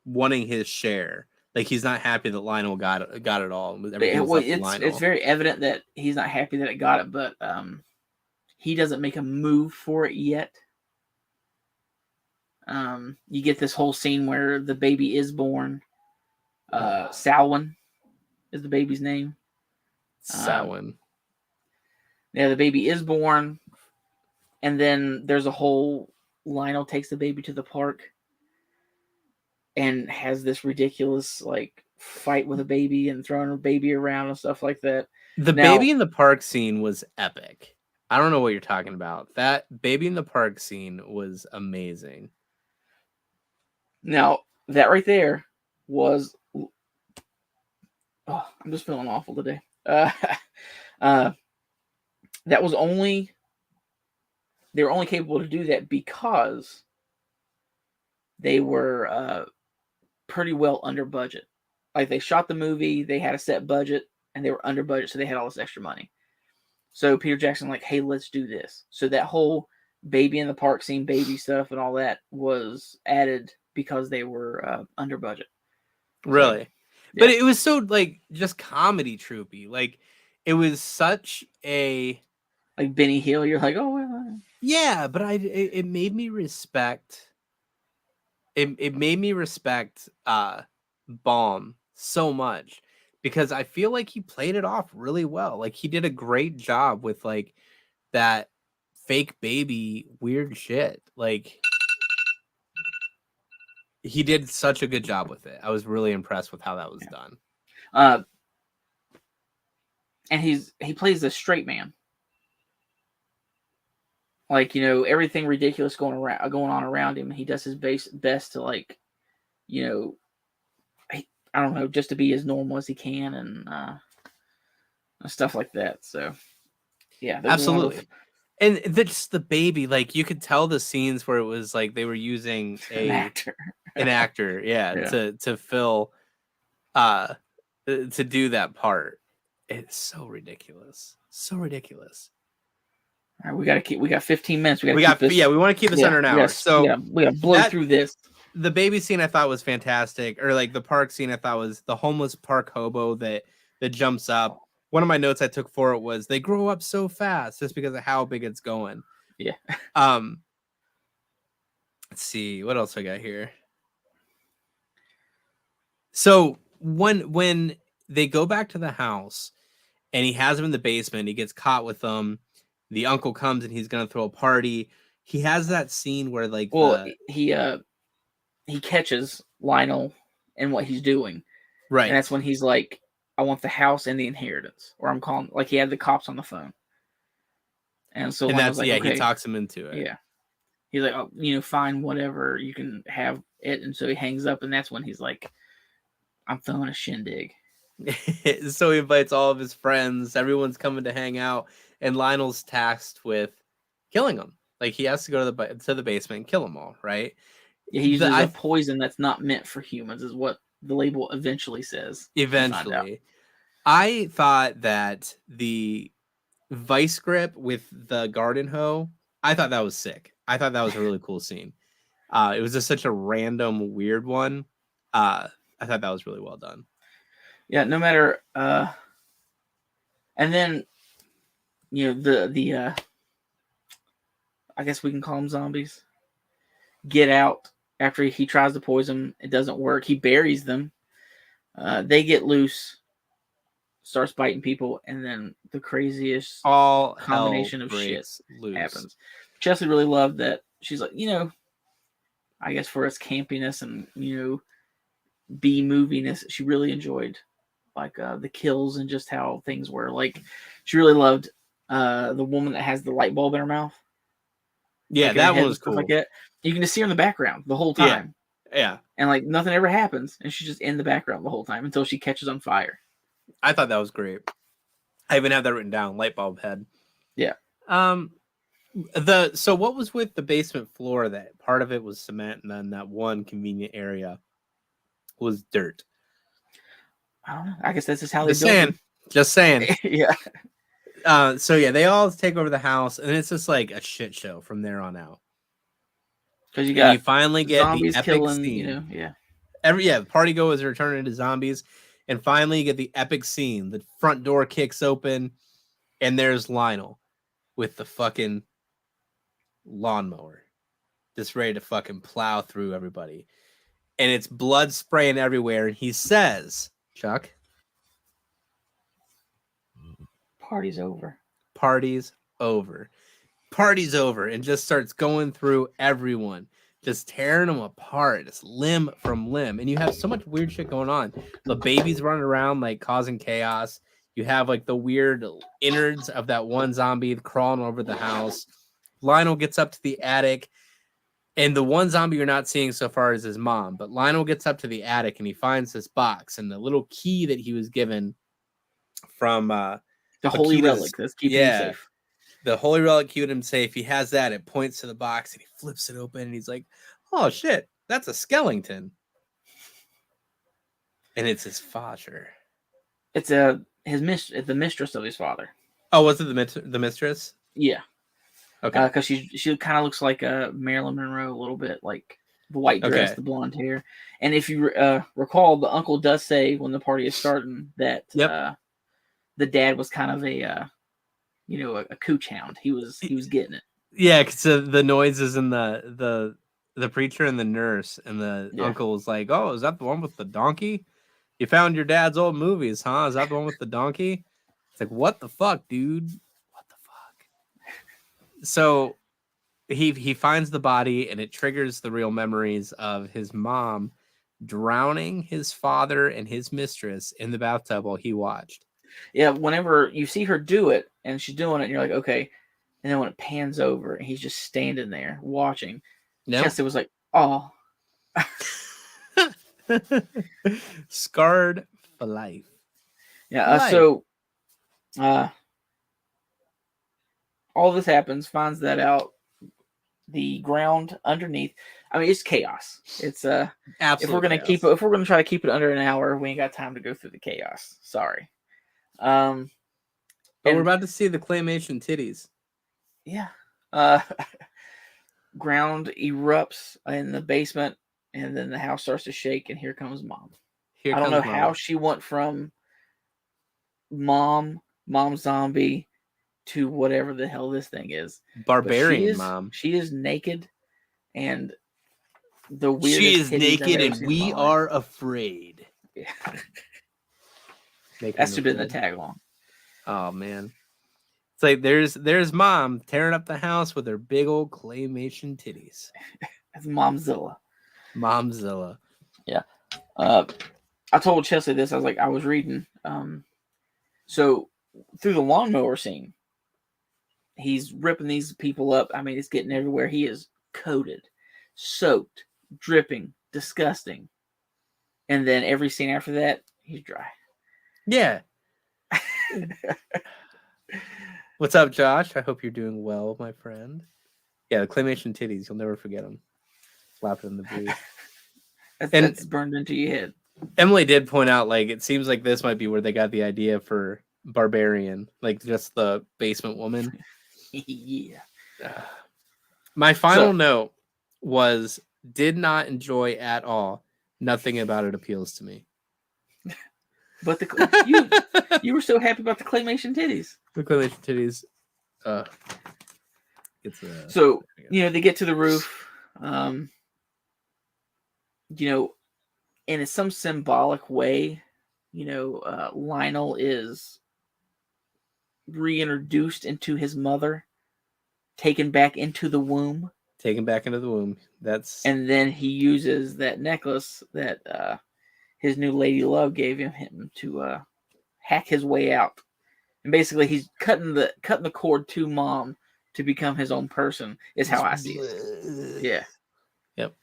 wanting his share. Like he's not happy that Lionel got it all. It's very evident that he's not happy that it got it, but he doesn't make a move for it yet. You get this whole scene where the baby is born. Salwin is the baby's name. Salwin. The baby is born, and then there's a whole Lionel takes the baby to the park and has this ridiculous like fight with a baby and throwing a baby around and stuff like that. The baby in the park scene was epic. I don't know what you're talking about. That baby in the park scene was amazing. Now, that right there was... Oh, I'm just feeling awful today. That was only... They were only capable to do that because they were pretty well under budget. Like, they shot the movie, they had a set budget, and they were under budget, so they had all this extra money. So Peter Jackson like, hey, let's do this. So that whole baby in the park scene, baby stuff and all that was added because they were under budget. Really? So, yeah. But it was so, like, just comedy troopy. Like, it was such a... Like Benny Hill, you're like, oh, well... Yeah, but it made me respect... It made me respect Baum so much because I feel like he played it off really well. Like he did a great job with like that fake baby weird shit. Like he did such a good job with it. I was really impressed with how that was done. And he plays the straight man. Like, everything ridiculous going on around him. He does his best to, like, I don't know, just to be as normal as he can and stuff like that. So, yeah. Absolutely. And just the baby, like, you could tell the scenes where it was like they were using an actor. an actor, yeah. To fill to do that part. It's so ridiculous. So ridiculous. All right, we got 15 minutes. We want to keep this under an hour. So we gotta blow through this. The baby scene I thought was fantastic, or like the park scene I thought was the homeless park hobo that jumps up. One of my notes I took for it was they grow up so fast just because of how big it's going. Yeah. Let's see what else I got here. So when they go back to the house and he has him in the basement, he gets caught with them. The uncle comes and he's gonna throw a party. He has that scene where like he catches Lionel and what he's doing, right? And that's when he's like, "I want the house and the inheritance," or I'm calling like he had the cops on the phone, and so that's like, okay. He talks him into it. Yeah, he's like, "Oh, fine, whatever, you can have it," and so he hangs up, and that's when he's like, "I'm throwing a shindig." So he invites all of his friends. Everyone's coming to hang out, and Lionel's tasked with killing them. Like he has to go to the basement and kill them all, right? Yeah, he uses a poison that's not meant for humans, is what the label eventually says. Eventually, I thought that the vice grip with the garden hoe, I thought that was sick. I thought that was a really cool scene. It was just such a random, weird one. I thought that was really well done. Yeah, no matter. And then, the I guess we can call them zombies. Get out after he tries to poison. It doesn't work. He buries them. They get loose, starts biting people, and then the craziest combination of shit happens. Chesley really loved that. She's like, I guess for its campiness and B moviness, she really enjoyed like the kills and just how things were. Like she really loved the woman that has the light bulb in her mouth. Yeah, like that one was cool. Like that. You can just see her in the background the whole time. Yeah. And like nothing ever happens, and she's just in the background the whole time until she catches on fire. I thought that was great. I even have that written down. Light bulb head. Yeah. So what was with the basement floor? That part of it was cement, and then that one convenient area was dirt. I don't know. I guess that's just how they built it. Just saying. Yeah. So yeah, they all take over the house, and it's just like a shit show from there on out. Because you finally get zombies the epic killing, scene. Party goers are turning into zombies, and finally you get the epic scene. The front door kicks open, and there's Lionel with the fucking lawnmower, just ready to fucking plow through everybody. And it's blood spraying everywhere, and he says, Chuck, "Party's over. Party's over. Party's over," and just starts going through everyone, just tearing them apart, just limb from limb. And you have so much weird shit going on. The babies running around like causing chaos. You have like the weird innards of that one zombie crawling over the house. Lionel gets up to the attic, and the one zombie you're not seeing so far is his mom. But Lionel gets up to the attic and he finds this box and the little key that he was given from the holy relic that's keeping him safe. The holy relic keeping him safe. He has that. It points to the box and he flips it open and he's like, "Oh shit, that's a skeleton." And it's his father. It's the mistress of his father. Oh, was it the mistress? Yeah. Okay. Because she kind of looks like Marilyn Monroe a little bit, like the white dress, the blonde hair. And if you recall, the uncle does say when the party is starting that the dad was kind of a cooch hound. He was getting it. Yeah, because the noises in the preacher and the nurse and the uncle was like, "Oh, is that the one with the donkey? You found your dad's old movies, huh? Is that the one with the donkey?" It's like, what the fuck, dude? What the fuck? So he finds the body and it triggers the real memories of his mom drowning his father and his mistress in the bathtub while he watched. Yeah, whenever you see her do it and she's doing it, and you're like, okay. And then when it pans over and he's just standing there watching, Chester was like, "Oh." Scarred for life. Yeah. So, all this happens. Finds that out. the ground underneath. I mean, it's chaos. It's if Absolute we're gonna chaos. keep it, if we're gonna try to keep it under an hour, we ain't got time to go through the chaos. Sorry. But and- we're about to see the claymation titties. Yeah. Ground erupts in the basement, and then the house starts to shake, and here comes Mom. Here I don't know comes how Mama. she went from mom zombie to whatever the hell this thing is. But Barbarian mom. She is naked, and the weirdest. She is titties I've naked, ever and seen in we my life. are afraid. Yeah. Naked That and should have been the afraid. tag along. Oh man. It's like there's Mom tearing up the house with her big old claymation titties. That's Momzilla. Momzilla. Yeah. I told Chesley this. I was like, I was reading. So through the lawnmower scene, he's ripping these people up. I mean, it's getting everywhere. He is coated, soaked, dripping, disgusting. And then every scene after that, he's dry. Yeah. What's up, Josh? I hope you're doing well, my friend. Yeah, the claymation titties. You'll never forget them. Flapping in the breeze. That's burned into your head. Emily did point out, like, it seems like this might be where they got the idea for Barbarian, like just the basement woman. Yeah. My final note was did not enjoy at all. Nothing about it appeals to me. But you were so happy about the claymation titties. The claymation titties. So they get to the roof. And in some symbolic way, Lionel is reintroduced into his mother, taken back into the womb. Taken back into the womb. And then he uses that necklace that his new lady love gave him to hack his way out. And basically, he's cutting the cord to Mom to become his own person. Is how I see it. Yeah. Yep.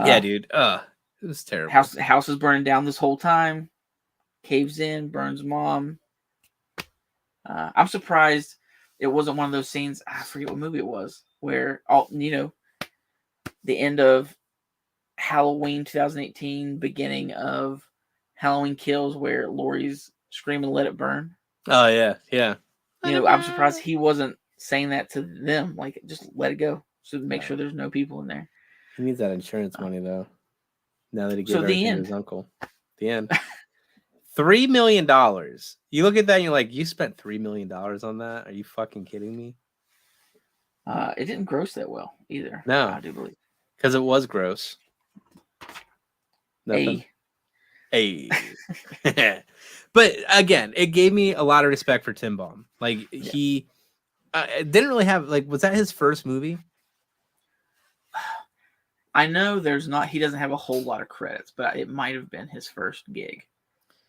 Yeah, dude. It was terrible. House is burning down this whole time. Caves in, burns Mom. I'm surprised it wasn't one of those scenes. I forget what movie it was, where the end of Halloween 2018, beginning of Halloween Kills, where Laurie's screaming "Let it burn." Oh yeah, yeah. I'm surprised he wasn't saying that to them, like just let it go, so to make sure there's no people in there. He needs that insurance money though. Now that he gave everything to his uncle. The end. $3 million. You look at that and you're like, you spent $3 million on that? Are you fucking kidding me? It didn't gross that well either. No, I do believe because it was gross. Nothing. Hey. But again, it gave me a lot of respect for Tim Baum. Like he didn't really have was that his first movie? I know he doesn't have a whole lot of credits, but it might have been his first gig.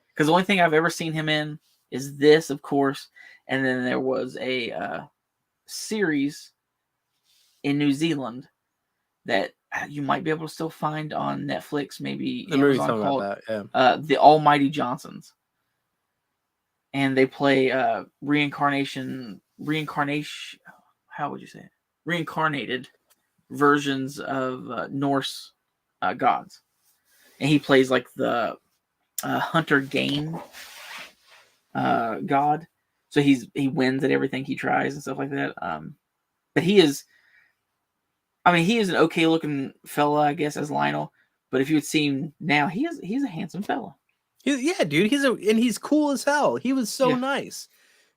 Because the only thing I've ever seen him in is this, of course, and then there was a series in New Zealand that you might be able to still find on Netflix, maybe Amazon, called The Almighty Johnsons. And they play reincarnation. How would you say it? Reincarnated versions of Norse gods, and he plays like the hunter game god. So he wins at everything he tries and stuff like that. But he is an okay looking fella, I guess, as Lionel. But if you would see him now, he's a handsome fella. Yeah, dude. He's cool as hell. He was so nice.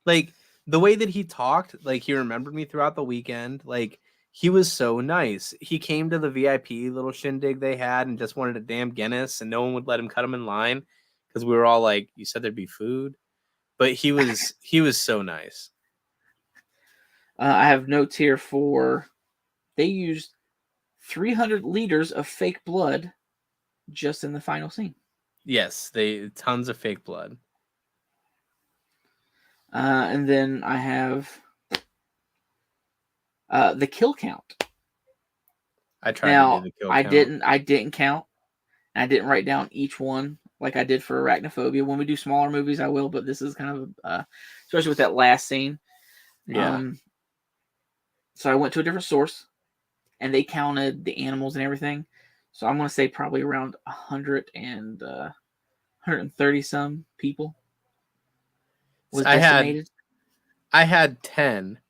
Like the way that he talked, like he remembered me throughout the weekend. Like he was so nice. He came to the VIP little shindig they had and just wanted a damn Guinness, and no one would let him cut him in line because we were all like, "You said there'd be food," but he was so nice. I have notes here for they used 300 liters of fake blood just in the final scene. Yes, tons of fake blood. And then I have the kill count. I tried to do the kill count. I didn't count. And I didn't write down each one like I did for Arachnophobia. When we do smaller movies, I will, but this is kind of especially with that last scene. Yeah. So I went to a different source, and they counted the animals and everything. So I'm going to say probably around 130 some people was decimated. I had 10.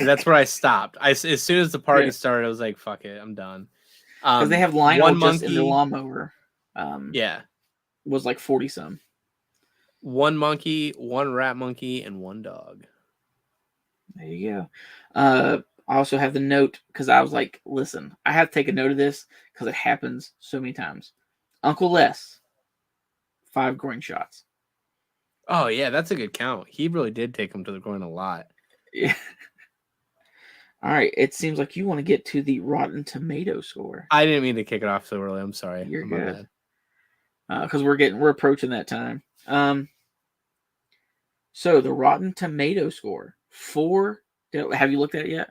That's where I stopped. As soon as the party started, I was like, "Fuck it, I'm done." Because they have Lionel one just in the monkey, lawnmower. yeah, Was like 40 some. one monkey, one rat monkey, and one dog. There you go. I also have the note because I was like, listen, I have to take a note of this because it happens so many times. Uncle Les, 5 groin shots. Oh yeah, that's a good count. He really did take him to the groin a lot. Yeah. All right. It seems like you want to get to the Rotten Tomato score. I didn't mean to kick it off so early. I'm sorry. You're good. Because we're approaching that time. So the Rotten Tomato score have you looked at it yet?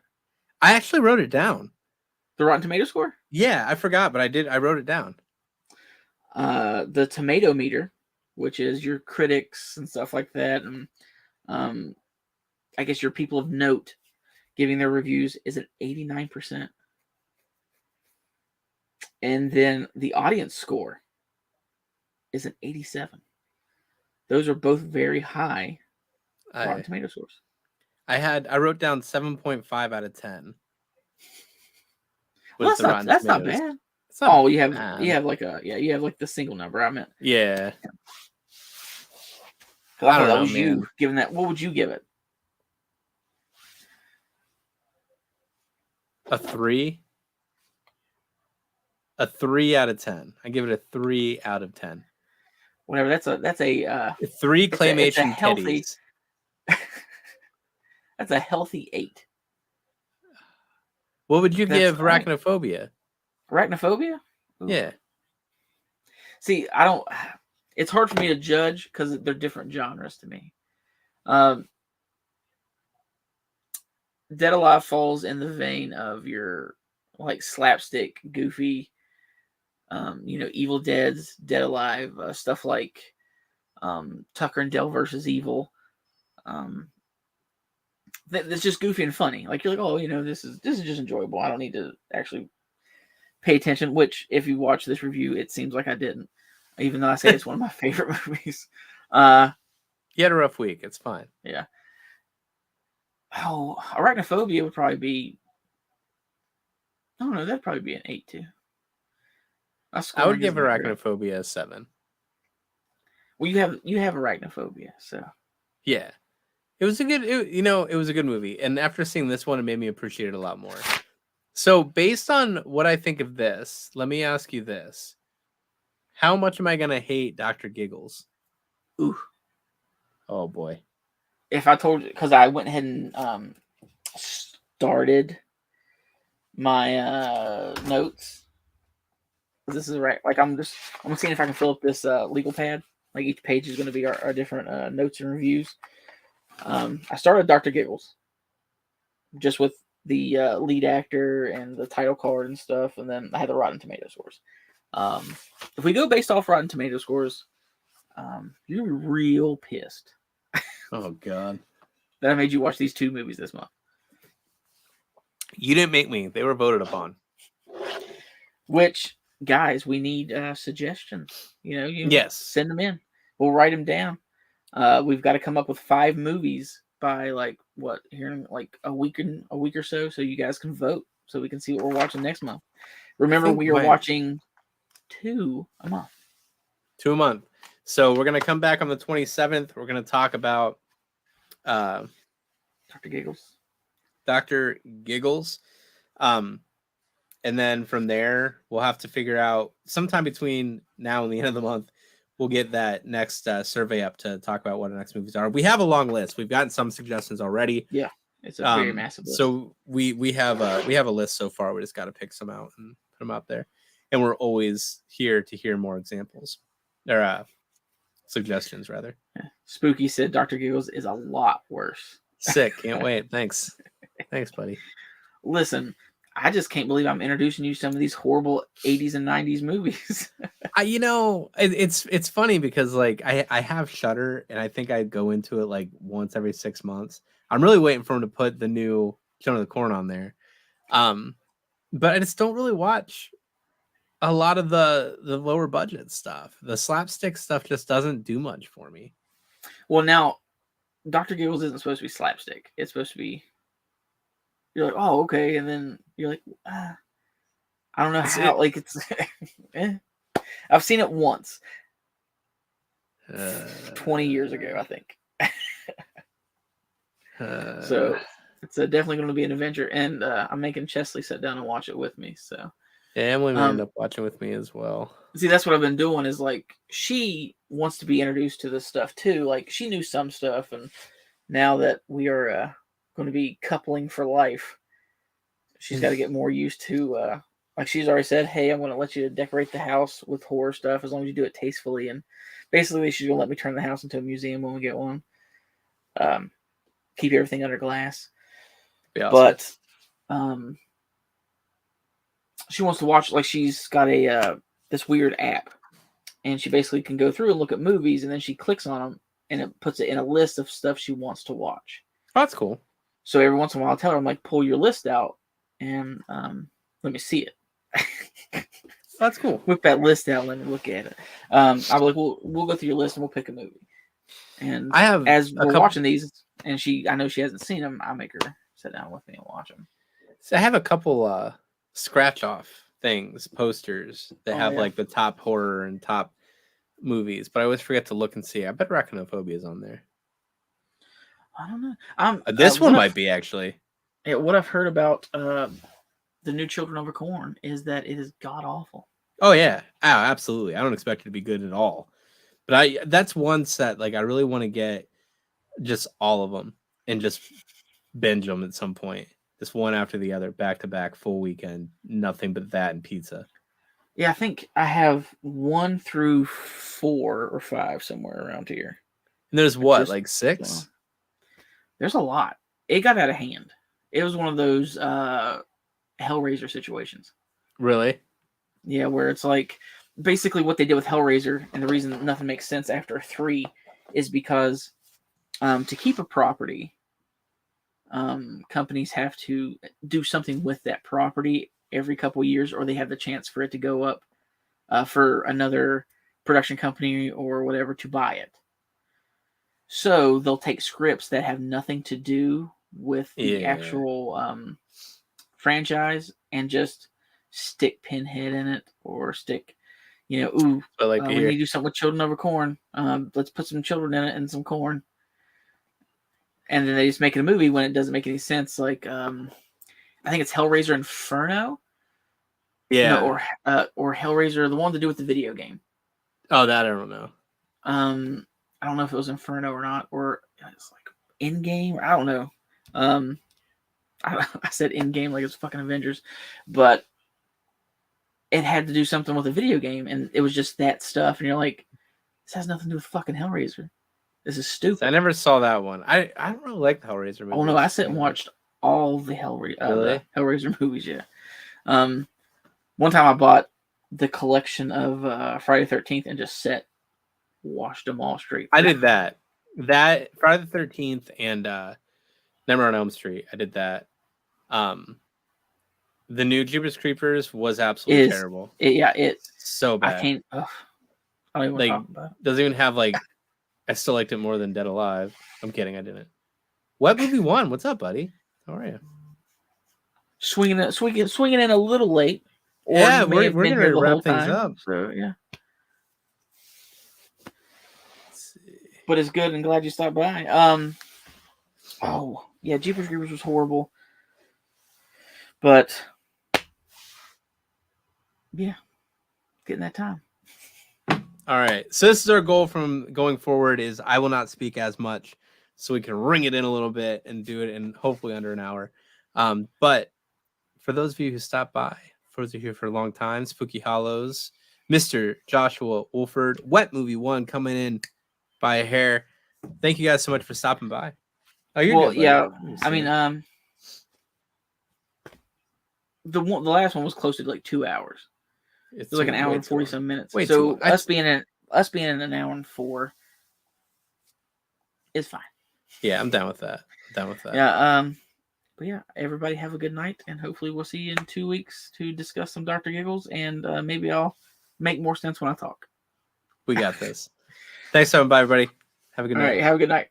I actually wrote it down. The Rotten Tomato score? Yeah, I forgot, but I did. I wrote it down. The tomato meter, which is your critics and stuff like that, and I guess your people of note giving their reviews, is at 89%. And then the audience score is an 87. Those are both very high Rotten Tomato scores. I wrote down 7.5 out of 10. Well, that's not bad. You have like the single number. I meant. Yeah. I don't know, man. You giving that. What would you give it? A 3. A 3 out of 10. I give it a 3 out of 10. Whatever. That's a 3 claymation titties. That's a healthy 8. What would you give Arachnophobia? Arachnophobia? Ooh. Yeah. See, it's hard for me to judge because they're different genres to me. Dead Alive falls in the vein of your like slapstick, goofy, Evil Dead's Dead Alive, stuff like Tucker and Dale versus Evil. That's just goofy and funny. Like you're like, oh, this is just enjoyable. I don't need to actually pay attention. Which, if you watch this review, it seems like I didn't, even though I say it's one of my favorite movies. You had a rough week. It's fine. Yeah. Oh, Arachnophobia would probably be. I don't know. That'd probably be an 8 too. I would give Arachnophobia a 7. Well, you have Arachnophobia, so yeah. It was a good movie. And after seeing this one, it made me appreciate it a lot more. So based on what I think of this, let me ask you this. How much am I going to hate Dr. Giggles? Ooh. Oh, boy. If I told you, because I went ahead and started my notes. This is right. Like I'm seeing if I can fill up this legal pad. Like each page is going to be our different notes and reviews. I started Dr. Giggles, just with the lead actor and the title card and stuff, and then I had the Rotten Tomato scores. If we go based off Rotten Tomato scores, you're real pissed. Oh God, that I made you watch these 2 movies this month. You didn't make me; they were voted upon. Which, guys, we need suggestions. Yes, send them in. We'll write them down. We've got to come up with 5 movies by here in like a week or so you guys can vote so we can see what we're watching next month. Remember, we are watching 2 a month. 2 a month. So we're gonna come back on the 27th. We're gonna talk about Dr. Giggles. Dr. Giggles. And then from there, we'll have to figure out sometime between now and the end of the month. We'll get that next survey up to talk about what our next movies are. We have a long list. We've gotten some suggestions already. Yeah, it's a very massive list. So we have a list so far. We just got to pick some out and put them out there. And we're always here to hear more examples or suggestions, rather. Yeah. Spooky said Dr. Giggles is a lot worse. Sick. Can't wait. Thanks. Thanks, buddy. Listen, I just can't believe I'm introducing you to some of these horrible 80s and 90s movies. It's funny because like I have Shudder and I think I go into it like once every 6 months. I'm really waiting for him to put the new Children of the Corn on there. But I just don't really watch a lot of the lower budget stuff. The slapstick stuff just doesn't do much for me. Well, now Dr. Giggles isn't supposed to be slapstick. It's supposed to be. You're like, oh, okay, and then you're like, I don't know how. Like it's. I've seen it once. 20 years ago, I think. So it's definitely going to be an adventure, and I'm making Chesley sit down and watch it with me. So yeah, Emily may end up watching with me as well. See, that's what I've been doing. Is like she wants to be introduced to this stuff too. Like she knew some stuff, and now that we are going to be coupling for life, she's got to get more used to. Like she's already said, hey, I'm going to let you decorate the house with horror stuff as long as you do it tastefully. And basically, she's going to let me turn the house into a museum when we get one. Keep everything under glass. Awesome. But she wants to watch, like she's got a this weird app. And she basically can go through and look at movies, and then she clicks on them, and it puts it in a list of stuff she wants to watch. Oh, that's cool. So every once in a while, I'll tell her, I'm like, pull your list out, and let me see it. That's cool. Whip that list out, let me look at it. I'll be like, we'll go through your list and we'll pick a movie. And I have as we're watching these, and I know she hasn't seen them, I make her sit down with me and watch them. So I have a couple scratch off things, posters that have like the top horror and top movies, but I always forget to look and see. I bet Arachnophobia is on there. I don't know. This one might be actually. Yeah, what I've heard about the new Children of the Corn is that it is god awful. Oh yeah, absolutely. I don't expect it to be good at all. But that's one set like I really want to get just all of them and just binge them at some point. Just one after the other, back to back, full weekend, nothing but that and pizza. Yeah, I think I have 1 through 4 or 5 somewhere around here. And there's what, like 6? There's a lot. It got out of hand. It was one of those Hellraiser situations. Really? Yeah, where it's like basically what they did with Hellraiser, and the reason nothing makes sense after 3 is because to keep a property, companies have to do something with that property every couple of years, or they have the chance for it to go up for another production company or whatever to buy it. So they'll take scripts that have nothing to do with the actual franchise and just stick Pinhead in it, or stick, we need to do something with Children of the Corn. Let's put some children in it and some corn. And then they just make it a movie when it doesn't make any sense. Like, I think it's Hellraiser Inferno. Yeah. Or Hellraiser, the one to do with the video game. Oh, that I don't know. I don't know if it was Inferno or not, or it's like In-Game. I don't know. I said In-Game like it's fucking Avengers, but it had to do something with a video game, and it was just that stuff. And you're like, this has nothing to do with fucking Hellraiser. This is stupid. I never saw that one. I don't really like the Hellraiser movies. Oh no, I sat and watched all the Hellraiser movies. Yeah. One time I bought the collection of Friday the 13th and just watched them all straight. I did that. That Friday the 13th and Nightmare on Elm Street. I did that. The new Jeepers Creepers was absolutely terrible. It's so bad. I can't. I don't even want to talk about it. Doesn't even have like. I still liked it more than Dead Alive. I'm kidding. I didn't. What movie won? What's up, buddy? How are you? Swinging in a little late. Yeah, we're gonna wrap things up. So yeah. But it's good, and glad you stopped by. Oh yeah, Jeepers Creepers was horrible, but yeah, getting that time. All right, so this is our goal from going forward: is I will not speak as much, so we can ring it in a little bit and do it in hopefully under an hour. But for those of you who stopped by, for those of you here for a long time, Spooky Hollows, Mr. Joshua Wolford, Wet Movie 1 coming in by a hair. Thank you guys so much for stopping by. Oh, you're good, yeah. I mean, the last one was close to like 2 hours. It was like an hour and 40-some minutes. So us being in an hour and 4 is fine. Yeah, I'm down with that. Yeah. But yeah, everybody have a good night, and hopefully we'll see you in 2 weeks to discuss some Dr. Giggles, and maybe I'll make more sense when I talk. We got this. Thanks, everybody. Have a good All night. right, have a good night.